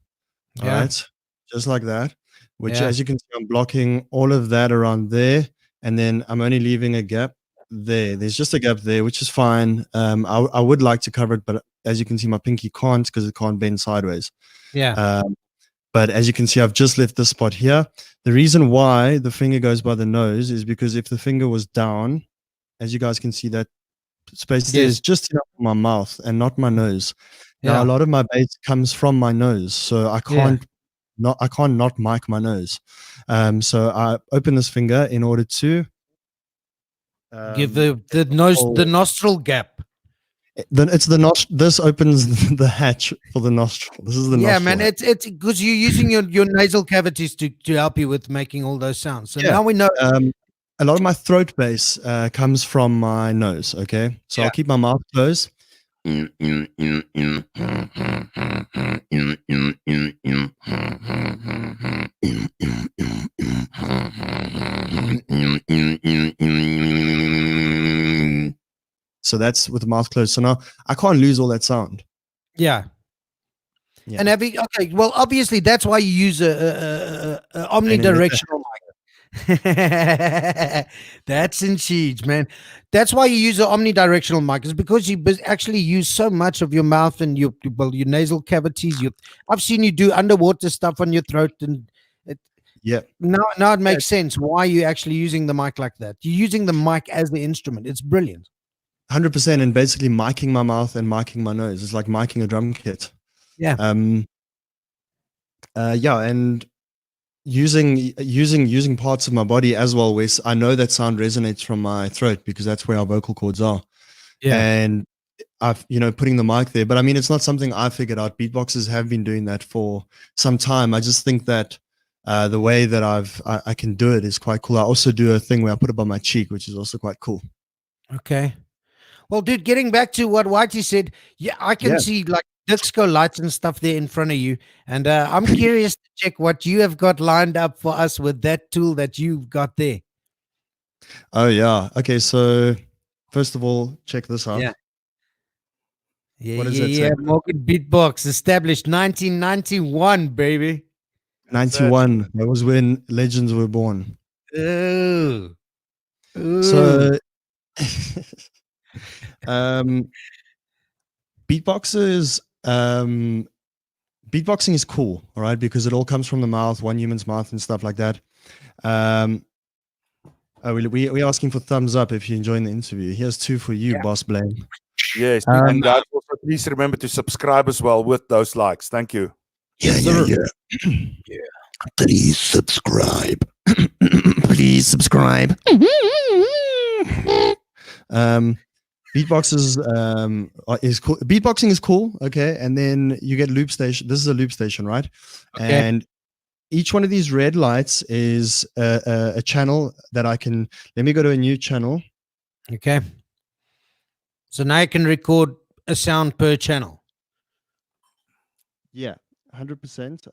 All right. Just like that. Which, as you can see, I'm blocking all of that around there, and then I'm only leaving a gap there. There's just a gap there, which is fine. I would like to cover it, but as you can see, my pinky can't because it can't bend sideways. Yeah. But as you can see, I've just left this spot here. The reason why the finger goes by the nose is because if the finger was down, as you guys can see, that space there is just enough for my mouth and not my nose. Now, a lot of my bass comes from my nose, so I can't not mic my nose. So I open this finger in order to give the nostril gap. Then it's the this opens the hatch for the nostril. This is the nostril. Yeah, man. It's because you're using your nasal cavities to help you with making all those sounds. So now we know. A lot of my throat bass comes from my nose. Okay, so I'll keep my mouth closed. So that's with the mouth closed. So now I can't lose all that sound. Yeah. And okay, well, obviously that's why you use a omnidirectional mic. That's in siege, man. That's why you use an omnidirectional mic, is because you actually use so much of your mouth and your nasal cavities. I've seen you do underwater stuff on your throat, and now it makes sense why you're actually using the mic like that. You're using the mic as the instrument. It's brilliant. 100%, and basically miking my mouth and miking my nose. It's like miking a drum kit. Yeah. And using parts of my body as well, Wes. I know that sound resonates from my throat because that's where our vocal cords are. Yeah. And I've putting the mic there, but I mean it's not something I figured out. Beatboxers have been doing that for some time. I just think that the way that I can do it is quite cool. I also do a thing where I put it on my cheek, which is also quite cool. Okay. Well, dude, getting back to what Whitey said, I can see like disco lights and stuff there in front of you. And I'm curious to check what you have got lined up for us with that tool that you've got there. Oh yeah. Okay, so first of all, check this out. Yeah. Yeah, What does yeah, that say? yeah. Morgan Beatbox established 1991, baby. 91. That was when legends were born. Ooh. Ooh. So beatboxers beatboxing is cool, all right, because it all comes from the mouth, one human's mouth and stuff like that. We're asking for thumbs up if you're enjoying the interview. Here's 2 for you, Boss Blame. Yes, and guys, also please remember to subscribe as well with those likes. Thank you. Yeah. Please subscribe. Please subscribe. Beatbox is cool. Beatboxing is cool, okay. And then you get loop station. This is a loop station, right? Okay. And each one of these red lights is a channel that I can. Let me go to a new channel. Okay. So now I can record a sound per channel. Yeah, 100%.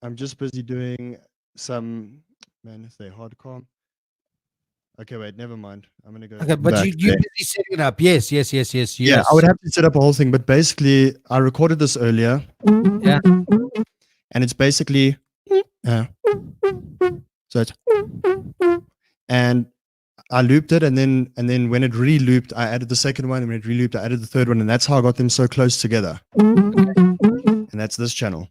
I'm just busy doing some. Man, if they hardcore. Okay, wait, never mind. I'm gonna go. Okay, but you busy setting it up. Yes. Yeah, I would have to set up a whole thing, but basically, I recorded this earlier. Yeah. And it's basically, so it's, and I looped it, and then when it re-looped, I added the second one, and when it re-looped, I added the third one, and that's how I got them so close together. And that's this channel.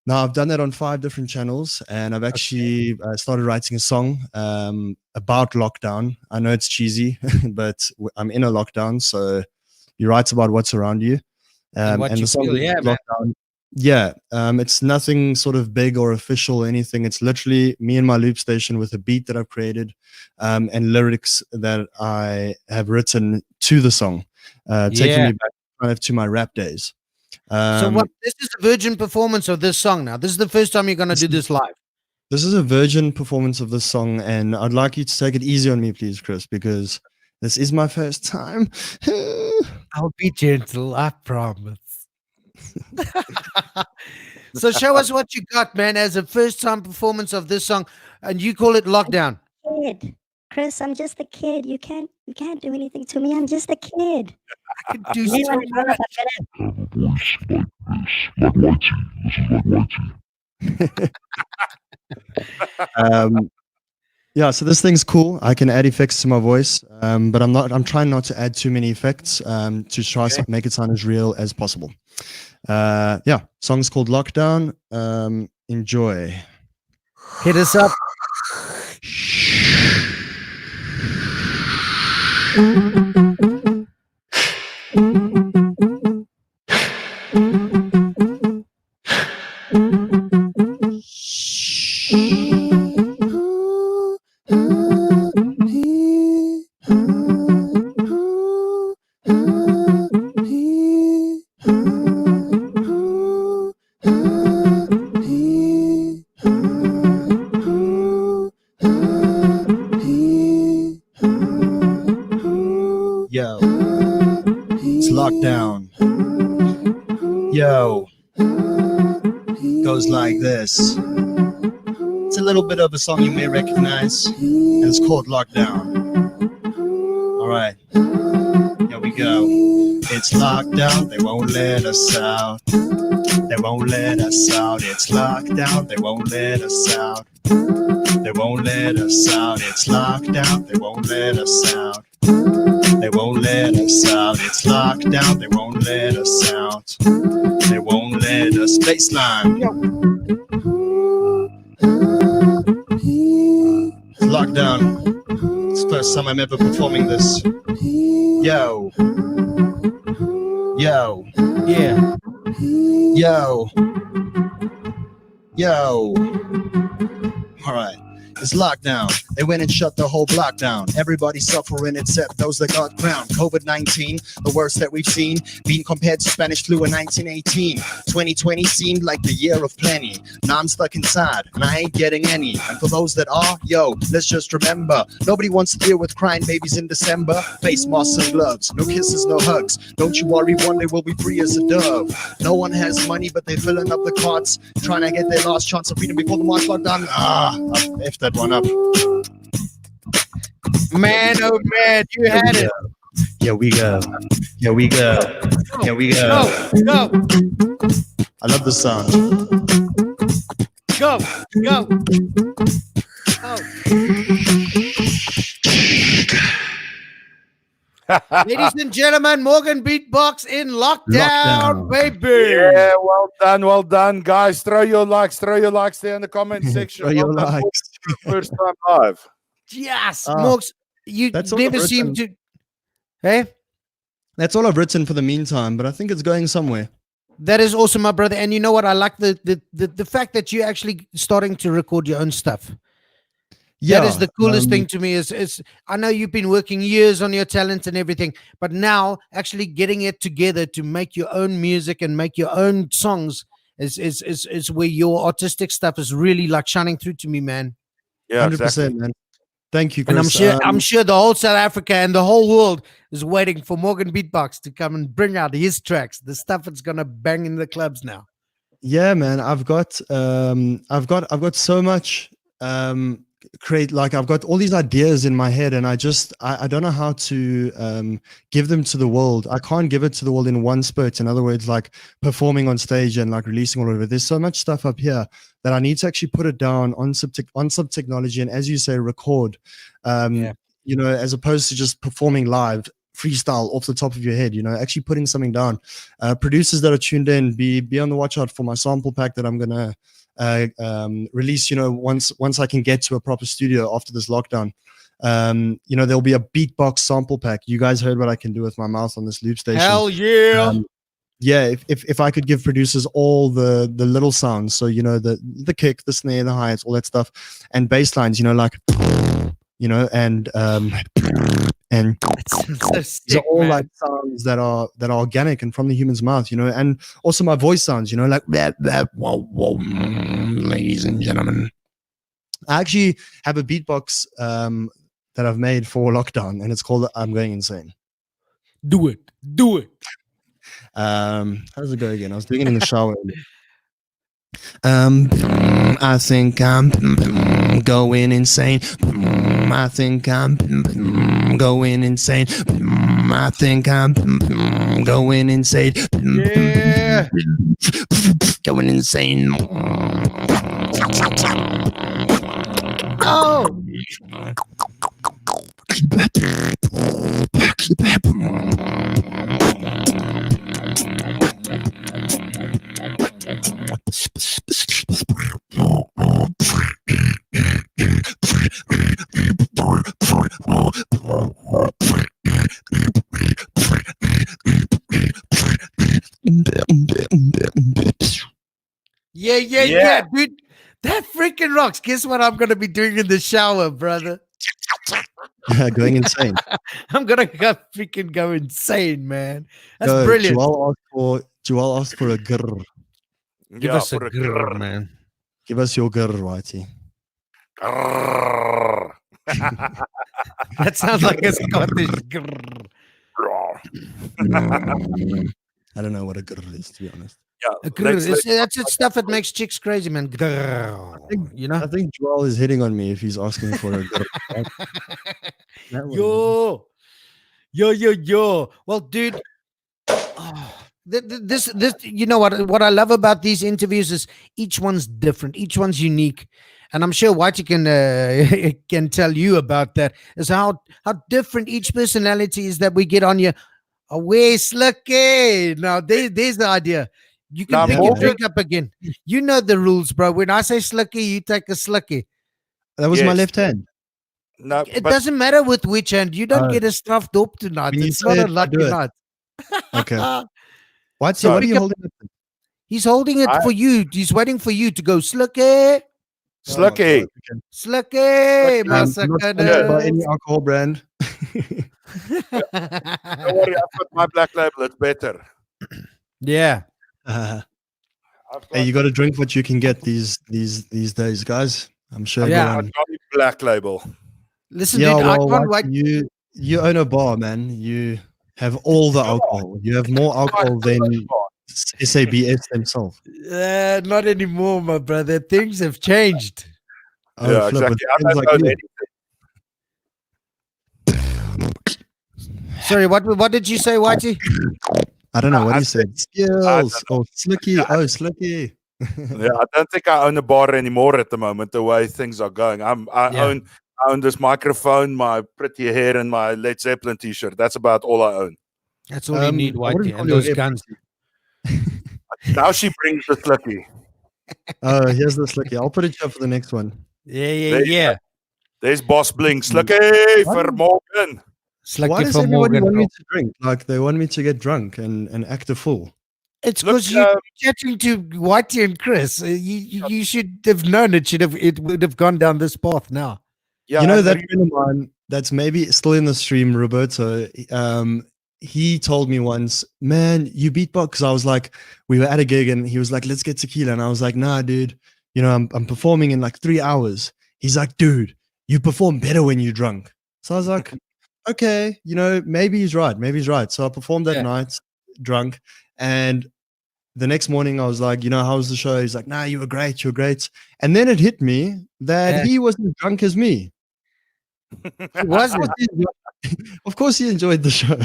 Now, I've done that on 5 different channels, and I've actually started writing a song about lockdown. I know it's cheesy, but I'm in a lockdown, so you write about what's around you. And what you feel, lockdown. Yeah, it's nothing sort of big or official or anything. It's literally me and my loop station with a beat that I've created and lyrics that I have written to the song, taking me back kind of to my rap days. So what? This is a virgin performance of this song now. This is the first time you're going to do this live. This is a virgin performance of this song, and I'd like you to take it easy on me, please, Chris, because this is my first time. I'll be gentle, I promise. So show us what you got, man, as a first-time performance of this song, and you call it Lockdown. Kid. Chris, I'm just a kid. You can't do anything to me. I'm just a kid. I can do so much. Like Whitey. This is like Whitey. Yeah, so this thing's cool. I can add effects to my voice, but I'm trying not to add too many effects to try to make it sound as real as possible. Yeah, song's called Lockdown. Enjoy. Hit us up. Yo, it's Lockdown. Yo, goes like this. It's a little bit of a song you may recognize, and it's called Lockdown. All right, here we go. It's lockdown, they won't let us out. They won't let us out. It's lockdown, they won't let us out. They won't let us out. It's lockdown, they won't let us out. They won't let us out. It's lockdown, they won't let us out. They won't let us. Baseline. It's lockdown. It's the first time I'm ever performing this. Yo. Yo. Yeah. Yo. Yo. All right. It's lockdown. They went and shut the whole block down. Everybody suffering except those that got crowned. COVID-19, the worst that we've seen, being compared to Spanish flu in 1918. 2020 seemed like the year of plenty. Now I'm stuck inside and I ain't getting any. And for those that are, yo, let's just remember, nobody wants to deal with crying babies in December. Face masks and gloves, no kisses, no hugs. Don't you worry, one day we'll be free as a dove. No one has money, but they're filling up the carts, trying to get their last chance of freedom before the March lockdown. I effed that one up. Man, oh man, you had it. Here we go. Here we go. Here we go. Go, I love the sound. go, go. Oh. Ladies and gentlemen, Morgan Beatbox in lockdown, baby. Yeah, well done, guys. Throw your likes there in the comment section. Throw your Well done, likes. first time live. Yes, Ah, Morgs, you that's all never I've seem written. to. Hey, That's all I've written for the meantime, but I think it's going somewhere. that is awesome, my brother. And you know what? I like the fact that you're actually starting to record your own stuff. Yeah, That is the coolest thing to me. Is I know you've been working years on your talent and everything, but now actually getting it together to make your own music and make your own songs is where your artistic stuff is really like shining through to me, man. Yeah, 100%, exactly. man. Thank you, Chris. And I'm sure the whole South Africa and the whole world is waiting for Morgan Beatbox to come and bring out his tracks, the stuff that's gonna bang in the clubs now. Yeah, man. I've got so much I've got all these ideas in my head, and I don't know how to give them to the world. I can't give it to the world in one spurt. In other words, like performing on stage and like releasing all of it. There's so much stuff up here that I need to actually put it down on some technology, and as you say, record. You know, as opposed to just performing live freestyle off the top of your head, you know, actually putting something down. Producers that are tuned in, be on the watch out for my sample pack that I'm gonna release, you know, once I can get to a proper studio after this lockdown. You know, there'll be a beatbox sample pack. You guys heard what I can do with my mouth on this loop station. Hell yeah. Yeah, if I could give producers all the little sounds, so you know, the kick, the snare, the hi-hats, all that stuff, and bass lines, you know, like, you know, and So these sick, are all man. like sounds that are organic and from the human's mouth, you know, and also my voice sounds, you know, like that whoa, ladies and gentlemen. I actually have a beatbox that I've made for lockdown, and it's called "I'm Going Insane." Do it. How does it go again? I was doing it in the shower. I think I'm going insane. I think I'm going insane. I think I'm going insane. Yeah. Going insane. Oh. Yeah, dude. That freaking rocks. Guess what I'm gonna be doing in the shower, brother? Going insane. I'm gonna freaking go insane, man. That's Go, brilliant. Joel asked for a grr. Give us a grr, man. Give us your grr, Whitey. Grrr. That sounds like a Scottish grr. I don't know what a grr is, to be honest. Yeah, A grr. That's the stuff that makes chicks crazy, man. Grr. You I know? think Joel is hitting on me if he's asking for a grr. That one. Yo. Well, dude. This you know what I love about these interviews is each one's different, each one's unique, and I'm sure Whitey can tell you about that, is how different each personality is that we get on here. Away slicky. Now there's the idea. You can Now, pick your Morgan- drink up again. You know the rules, bro. When I say slicky, you take a slicky. That was my Yes. left hand. No, It but doesn't matter with which hand. You don't Oh. get a stuffed up tonight. When you It's not say a it, I lucky do it. night. Okay. Whitey, So what are pick you up- holding up? He's holding it for you. He's waiting for you to go slicky, Slucky. slicky, my I'm not sponsored by sucker. any alcohol brand. Don't worry, I've got my black label. It's better. Yeah. I've Hey, you got to drink what you can get these days, guys. I'm sure. Yeah. got a black label. Listen, Yeah, dude, I well, can't Whitey, wait. you own a bar, man. You have all the alcohol. You have more alcohol than SABS themselves. Not anymore, my brother. Things have changed. Oh, Yeah, flip, with exactly. I friends don't like know me. anything. Sorry, what did you say, Whitey? I don't know what I he said. I Skills or Slicky. Oh, Slicky. Yeah, I don't think I own a bar anymore at the moment. The way things are going, Yeah. I own this microphone, my pretty hair, and my Led Zeppelin T-shirt. That's about all I own. That's all you need, I wouldn't Whitey, call and your those hair guns. Now she brings the slicky. Oh, here's the Slicky. I'll put it here for the next one. There you Yeah. There's Boss Bling slicky What? for Morgan. Why Slucky does for everybody Morgan. want me Bro. to drink? Like they want me to get drunk and act a fool. It's Look, because you're chatting to Whitey and Chris. You should have known it would have gone down this path now. Yeah, You know and that friend of mine that's maybe still in the stream, Roberto. He told me once, man, you beatbox. I was like, we were at a gig and he was like, let's get tequila. And I was like, nah, dude, you know, I'm performing in like 3 hours. He's like, dude, you perform better when you're drunk. So I was like, okay, you know, maybe he's right. Maybe he's right. So I performed that Yeah. night drunk. And the next morning I was like, you know, how was the show? He's like, nah, you were great. You were great. And then it hit me that Yeah. he wasn't drunk as me. He wasn't. Of course he enjoyed the show.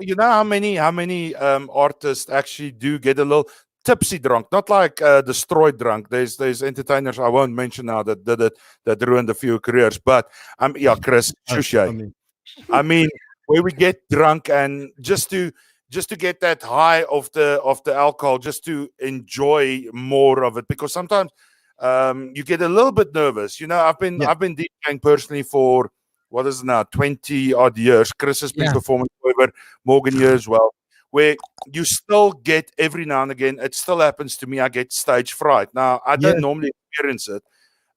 you know how many artists actually do get a little tipsy drunk, not like destroyed drunk. There's entertainers I won't mention now that did it, that ruined a few careers. But yeah, Chris, shush. I mean, where we get drunk and just to get that high of the alcohol, just to enjoy more of it, because sometimes you get a little bit nervous. You know, I've been DJing personally for what is it now, 20 odd years. Chris has been performing over Morgan year as well, where you still get every now and again, it still happens to me, I get stage fright. Now I don't normally experience it.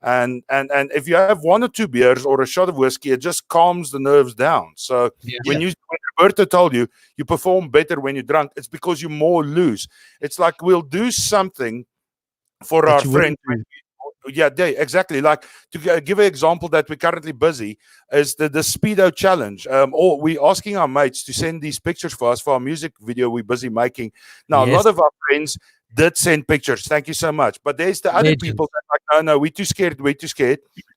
And if you have 1 or 2 beers or a shot of whiskey, it just calms the nerves down. So when Roberto told you perform better when you're drunk, it's because you're more loose. It's like we'll do something for That our you wouldn't friend. Yeah, exactly. Like to give an example that we're currently busy is the Speedo challenge. Or we asking our mates to send these pictures for us for our music video we're busy making. Now, a lot of our friends did send pictures. Thank you so much. But there's the other people that are like, no, we're too scared.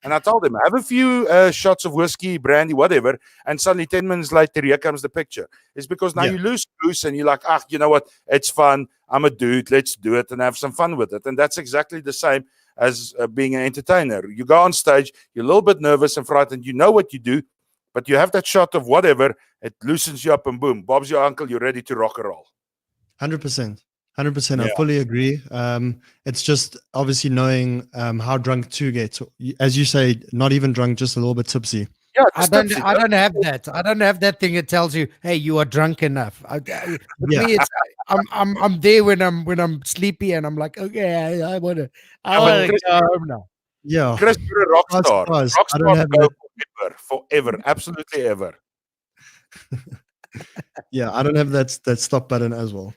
And I told them, have a few shots of whiskey, brandy, whatever. And suddenly 10 minutes later, here comes the picture. It's because now you lose and you're like, you know what? It's fun. I'm a dude. Let's do it and have some fun with it. And that's exactly the same as being an entertainer. You go on stage, you're a little bit nervous and frightened. You know what you do, but you have that shot of whatever. It loosens you up and boom, Bob's your uncle. You're ready to rock and roll. 100%. 100%. I fully agree. It's just obviously knowing how drunk to get. As you say, not even drunk, just a little bit tipsy. Yeah, I don't have that. I don't have that thing that tells you, "Hey, you are drunk enough." With me, it's I'm there when I'm sleepy and I'm like, okay, I wanna go home now. Yeah, Chris, you're a rock star. Rock I don't star have go that. forever, absolutely ever. Yeah, I don't have that stop button as well.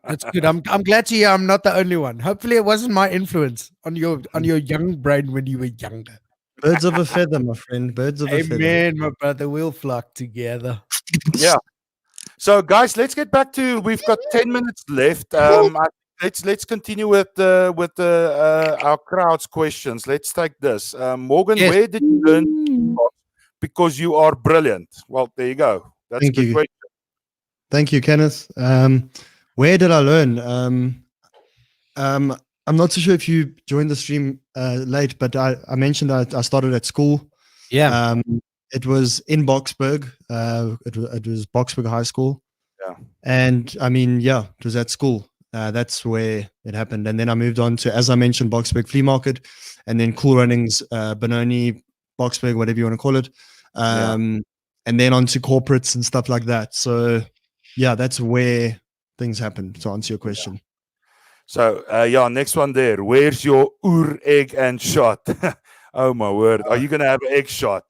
That's good. I'm glad to hear I'm not the only one. Hopefully, it wasn't my influence on your young brain when you were younger. Birds of a feather, my friend. Birds of a feather. Amen, my brother. We'll flock together. Yeah. So, guys, let's get back to. We've got 10 minutes left. Let's continue with our crowd's questions. Let's take this. Morgan, where did you learn? Because you are brilliant. Well, there you go. That's a good question. Thank you, Kenneth. Where did I learn? I'm not too sure if you joined the stream late, but I mentioned I started at school. Yeah. It was in Boksburg. It was Boksburg High School. Yeah. And I mean, yeah, it was at school. That's where it happened. And then I moved on to, as I mentioned, Boksburg Flea Market, and then Cool Runnings, Benoni, Boksburg, whatever you want to call it. And then on to corporates and stuff like that. So, yeah, that's where things happened, to answer your question. So, next one there. Where's your egg and shot? Oh, my word. Are you going to have an egg shot?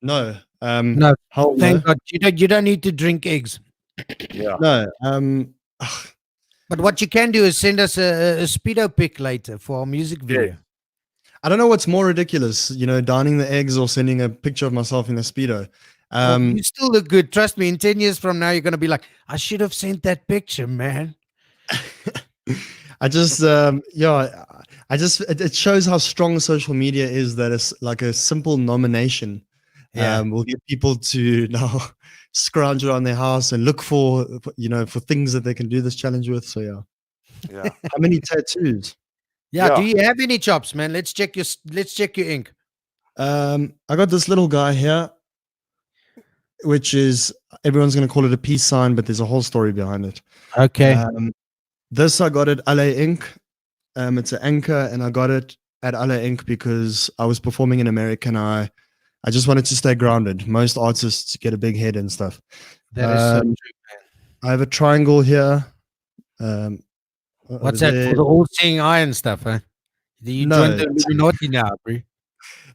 No. No. Thank God. You don't need to drink eggs. Yeah. No. But what you can do is send us a Speedo pic later for our music video. Yeah. I don't know what's more ridiculous, downing the eggs or sending a picture of myself in a Speedo. You still look good. Trust me, in 10 years from now, you're going to be like, I should have sent that picture, man. I just, it shows how strong social media is, that it's like a simple nomination Yeah. We'll get people to now scrounge around their house and look for for things that they can do this challenge with. So yeah. Yeah. How many tattoos? Yeah. Yeah. Do you have any chops, man? Let's check your ink. I got this little guy here, which is everyone's going to call it a peace sign, but there's a whole story behind it. Okay. This I got at LA Inc. It's an anchor, and I got it at LA Inc. because I was performing in America, and I just wanted to stay grounded. Most artists get a big head and stuff. That is so Um, true. I have a triangle here. What's over that there. for the all-seeing eye and stuff, huh? You No. joined the Illuminati now, bro.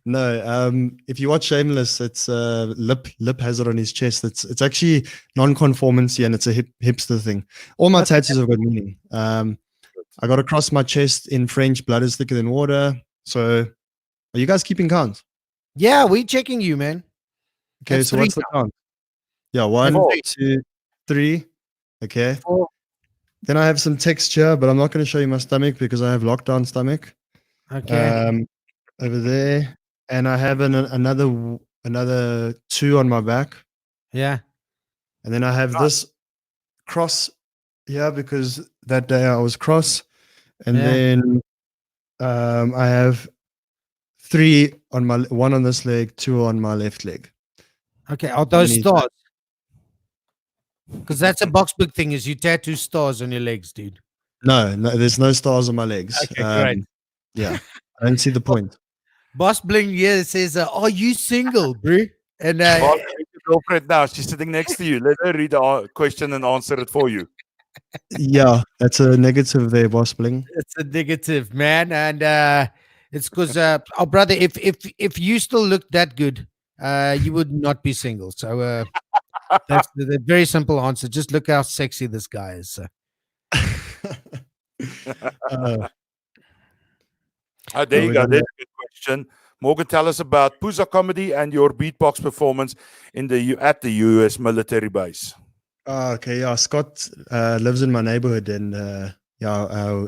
No, if you watch Shameless, it's Lip has it on his chest. It's actually non-conformancy, and it's a hipster thing. All my tattoos have got meaning. I got across my chest in French, blood is thicker than water. So, are you guys keeping count? Yeah, we checking you, man. Okay, That's so three what's the count? Yeah, 1, Four. 2, 3. Okay. 4. Then I have some texture, but I'm not going to show you my stomach because I have lockdown stomach. Okay. Over there, and I have another 2 on my back, Yeah. and then I have this cross here because that day I was cross, and Yeah. then I have 3 on my 1 on this leg, 2 on my left leg. Okay. Are those many stars? Because that's a box big thing. Is you tattoo stars on your legs, dude. No, there's no stars on my legs. Okay, great. Yeah, I don't see the point. Boss Bling here says, "Are you single, bro?" And Well, your girlfriend now, she's sitting next to you. Let her read the question and answer it for you. Yeah, that's a negative there, Boss Bling. it's a negative, man, and it's because, oh, brother, if you still look that good, you would not be single. So that's the very simple answer. Just look how sexy this guy is. There you we go. done That's a good question. Morgan, tell us about Puza Comedy and your beatbox performance at the US military base. Okay, yeah. Scott lives in my neighborhood, and yeah,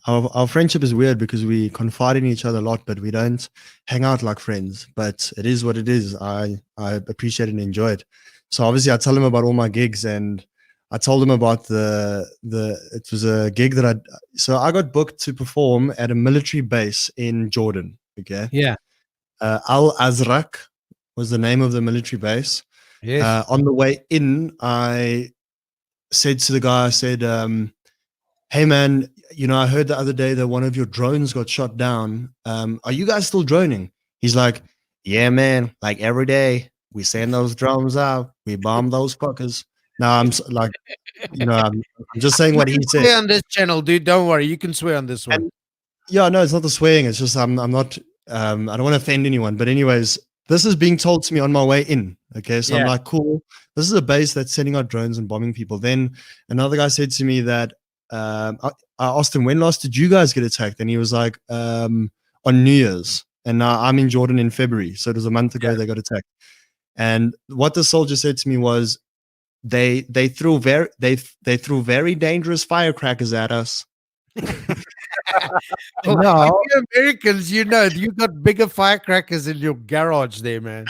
our friendship is weird because we confide in each other a lot, but we don't hang out like friends. But it is what it is. I appreciate and enjoy it. So obviously, I tell him about all my gigs, and I told him about it was a gig that I got booked to perform at a military base in Jordan. Okay. Yeah. Al Azraq was the name of the military base. Yes. On the way in, I said to the guy, I said, hey man, I heard the other day that one of your drones got shot down. Are you guys still droning? He's like, yeah, man, like every day we send those drones out, we bomb those fuckers. Now I'm like, I'm just saying what he said. Swear on this channel, dude. Don't worry, you can swear on this one. And, yeah, no, it's not the swearing. It's just I'm not. I don't want to offend anyone. But anyways, this is being told to me on my way in. Okay, so I'm like, cool. This is a base that's sending out drones and bombing people. Then another guy said to me that I asked him, when last did you guys get attacked? And he was like, on New Year's. And now I'm in Jordan in February, so it was a month ago they got attacked. And what the soldier said to me was, they threw very dangerous firecrackers at us. No, you Americans, you got bigger firecrackers in your garage there, man.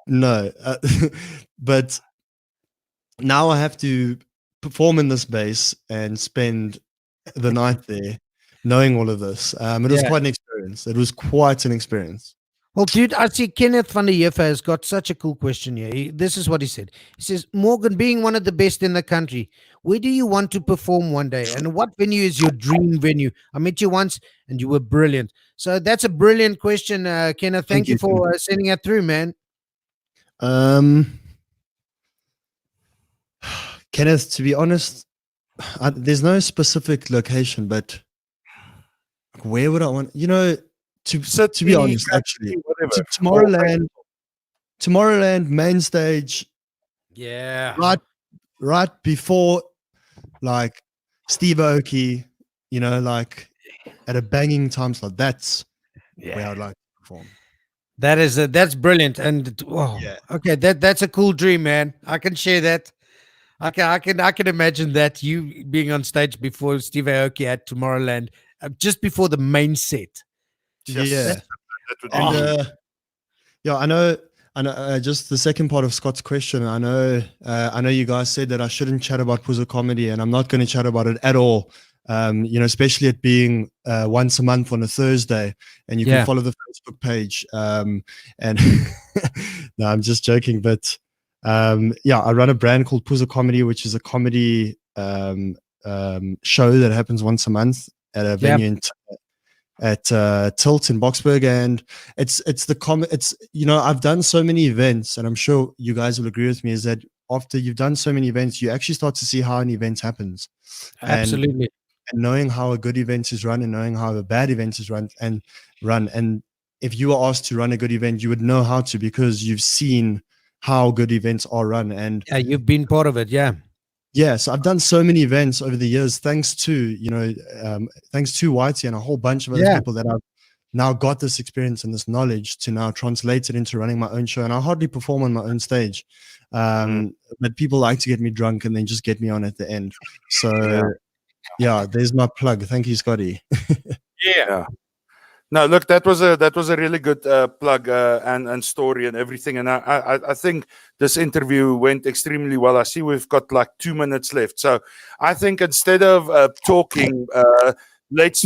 No, but now I have to perform in this base and spend the night there, knowing all of this. It was quite an experience. It was quite an experience. Well, dude, I see Kenneth van der Heever has got such a cool question here. This is what he said. He says, Morgan, being one of the best in the country, where do you want to perform one day? And what venue is your dream venue? I met you once and you were brilliant. So that's a brilliant question, Kenneth. Thank you for sending it through, man. Kenneth, to be honest, there's no specific location, but where would I want, to be honest, actually, Tomorrowland main stage. Yeah. Right before, like, Steve Aoki, like at a banging time slot. That's where I'd like to perform. That's brilliant. And okay, that's a cool dream, man. I can share that. I can imagine that, you being on stage before Steve Aoki at Tomorrowland, just before the main set. Yeah. Yeah, I know. I know. Just the second part of Scott's question. I know. I know you guys said that I shouldn't chat about Puzo comedy, and I'm not going to chat about it at all. Especially it being once a month on a Thursday, and you can follow the Facebook page. And no, I'm just joking, but I run a brand called Puzo Comedy, which is a comedy show that happens once a month at a venue at Tilt in Boxburg, and it's I've done so many events, and I'm sure you guys will agree with me, is that after you've done so many events, you actually start to see how an event happens. Absolutely. And knowing how a good event is run and knowing how a bad event is run. And if you were asked to run a good event, you would know how to, because you've seen how good events are run. And you've been part of it. Yeah, so I've done so many events over the years, thanks to Whitey and a whole bunch of other people that I've now got this experience and this knowledge to now translate it into running my own show. And I hardly perform on my own stage, but people like to get me drunk and then just get me on at the end. So yeah, there's my plug. Thank you, Scotty. Yeah. No, look, that was a really good plug and story and everything. And I think this interview went extremely well. I see we've got like 2 minutes left, so I think instead of talking, let's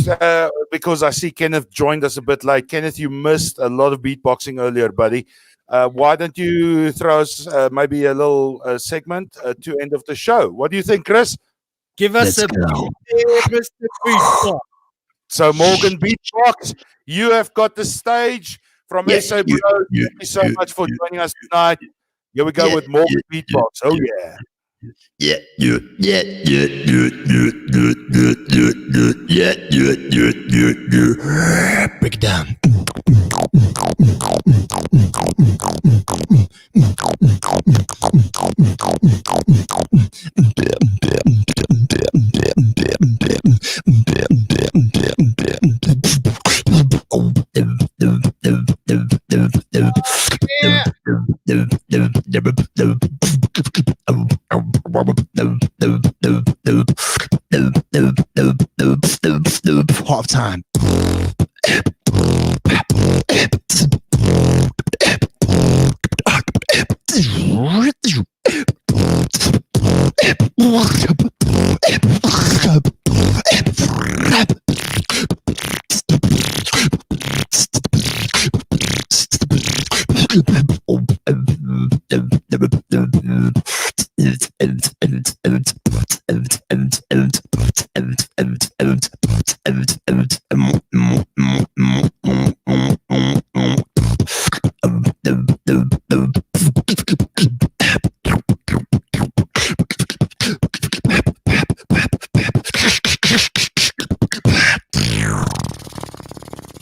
because I see Kenneth joined us a bit late. Kenneth, you missed a lot of beatboxing earlier, buddy. Why don't you throw us maybe a little segment to end of the show? What do you think, Chris? Give us Mr. Beatbox. So Morgan Beatbox, you have got the stage from SA Bro. Thank you so much for joining us tonight. Here we go with Morgan Beatbox. Oh yeah. Break it down. Half time.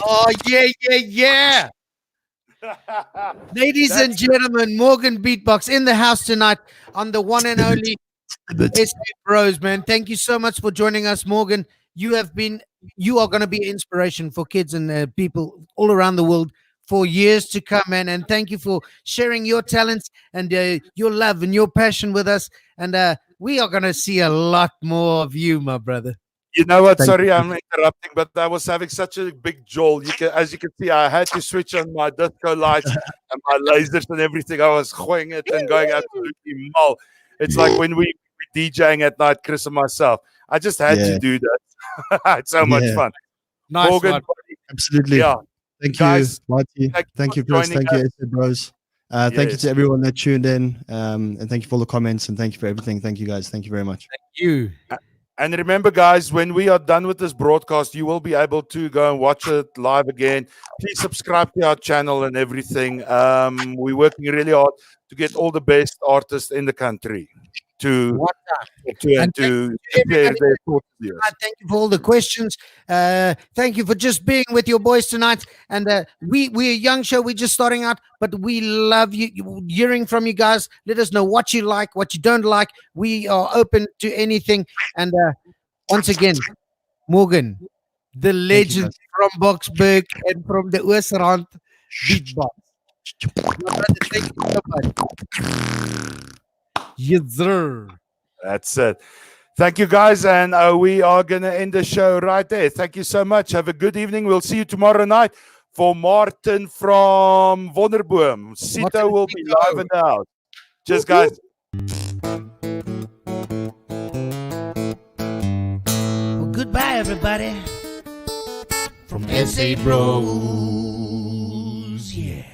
Oh, yeah. Ladies and gentlemen, Morgan Beatbox in the house tonight on the one and only SA Bros, man. Thank you so much for joining us, Morgan. You are going to be an inspiration for kids and people all around the world for years to come, man. And thank you for sharing your talents and your love and your passion with us. And we are going to see a lot more of you, my brother. You know what? Sorry, I'm interrupting, but I was having such a big jolt. As you can see, I had to switch on my disco lights and my lasers and everything. I was going it and going absolutely mal. It's like when we DJing at night, Chris and myself. I just had to do that. It's so much fun. Nice, Morgan, buddy. Absolutely. Yeah. Thank Guys, you, Marty. Thank you, Chris. Thank you, SA Bros. Thank you to everyone that tuned in. And thank you for all the comments and thank you for everything. Thank you, guys. Thank you very much. Thank you. And remember, guys, when we are done with this broadcast, you will be able to go and watch it live again. Please subscribe to our channel and everything. We're working really hard to get all the best artists in the country to share their thoughts. Thank you for all the questions. Thank you for just being with your boys tonight. And we're a young show. We're just starting out, but we love you hearing from you guys. Let us know what you like, what you don't like. We are open to anything. And once again, Morgan, the legend from Boxburg and from the Oosterrand Beatbox. Thank you so much. Yes, sir. That's it. Thank you, guys. And we are going to end the show right there. Thank you so much. Have a good evening. We'll see you tomorrow night for Martin from Wonderboom. Sito Martin will be Sito. live in the house. Just guys. Well, goodbye, everybody. From SA Bro.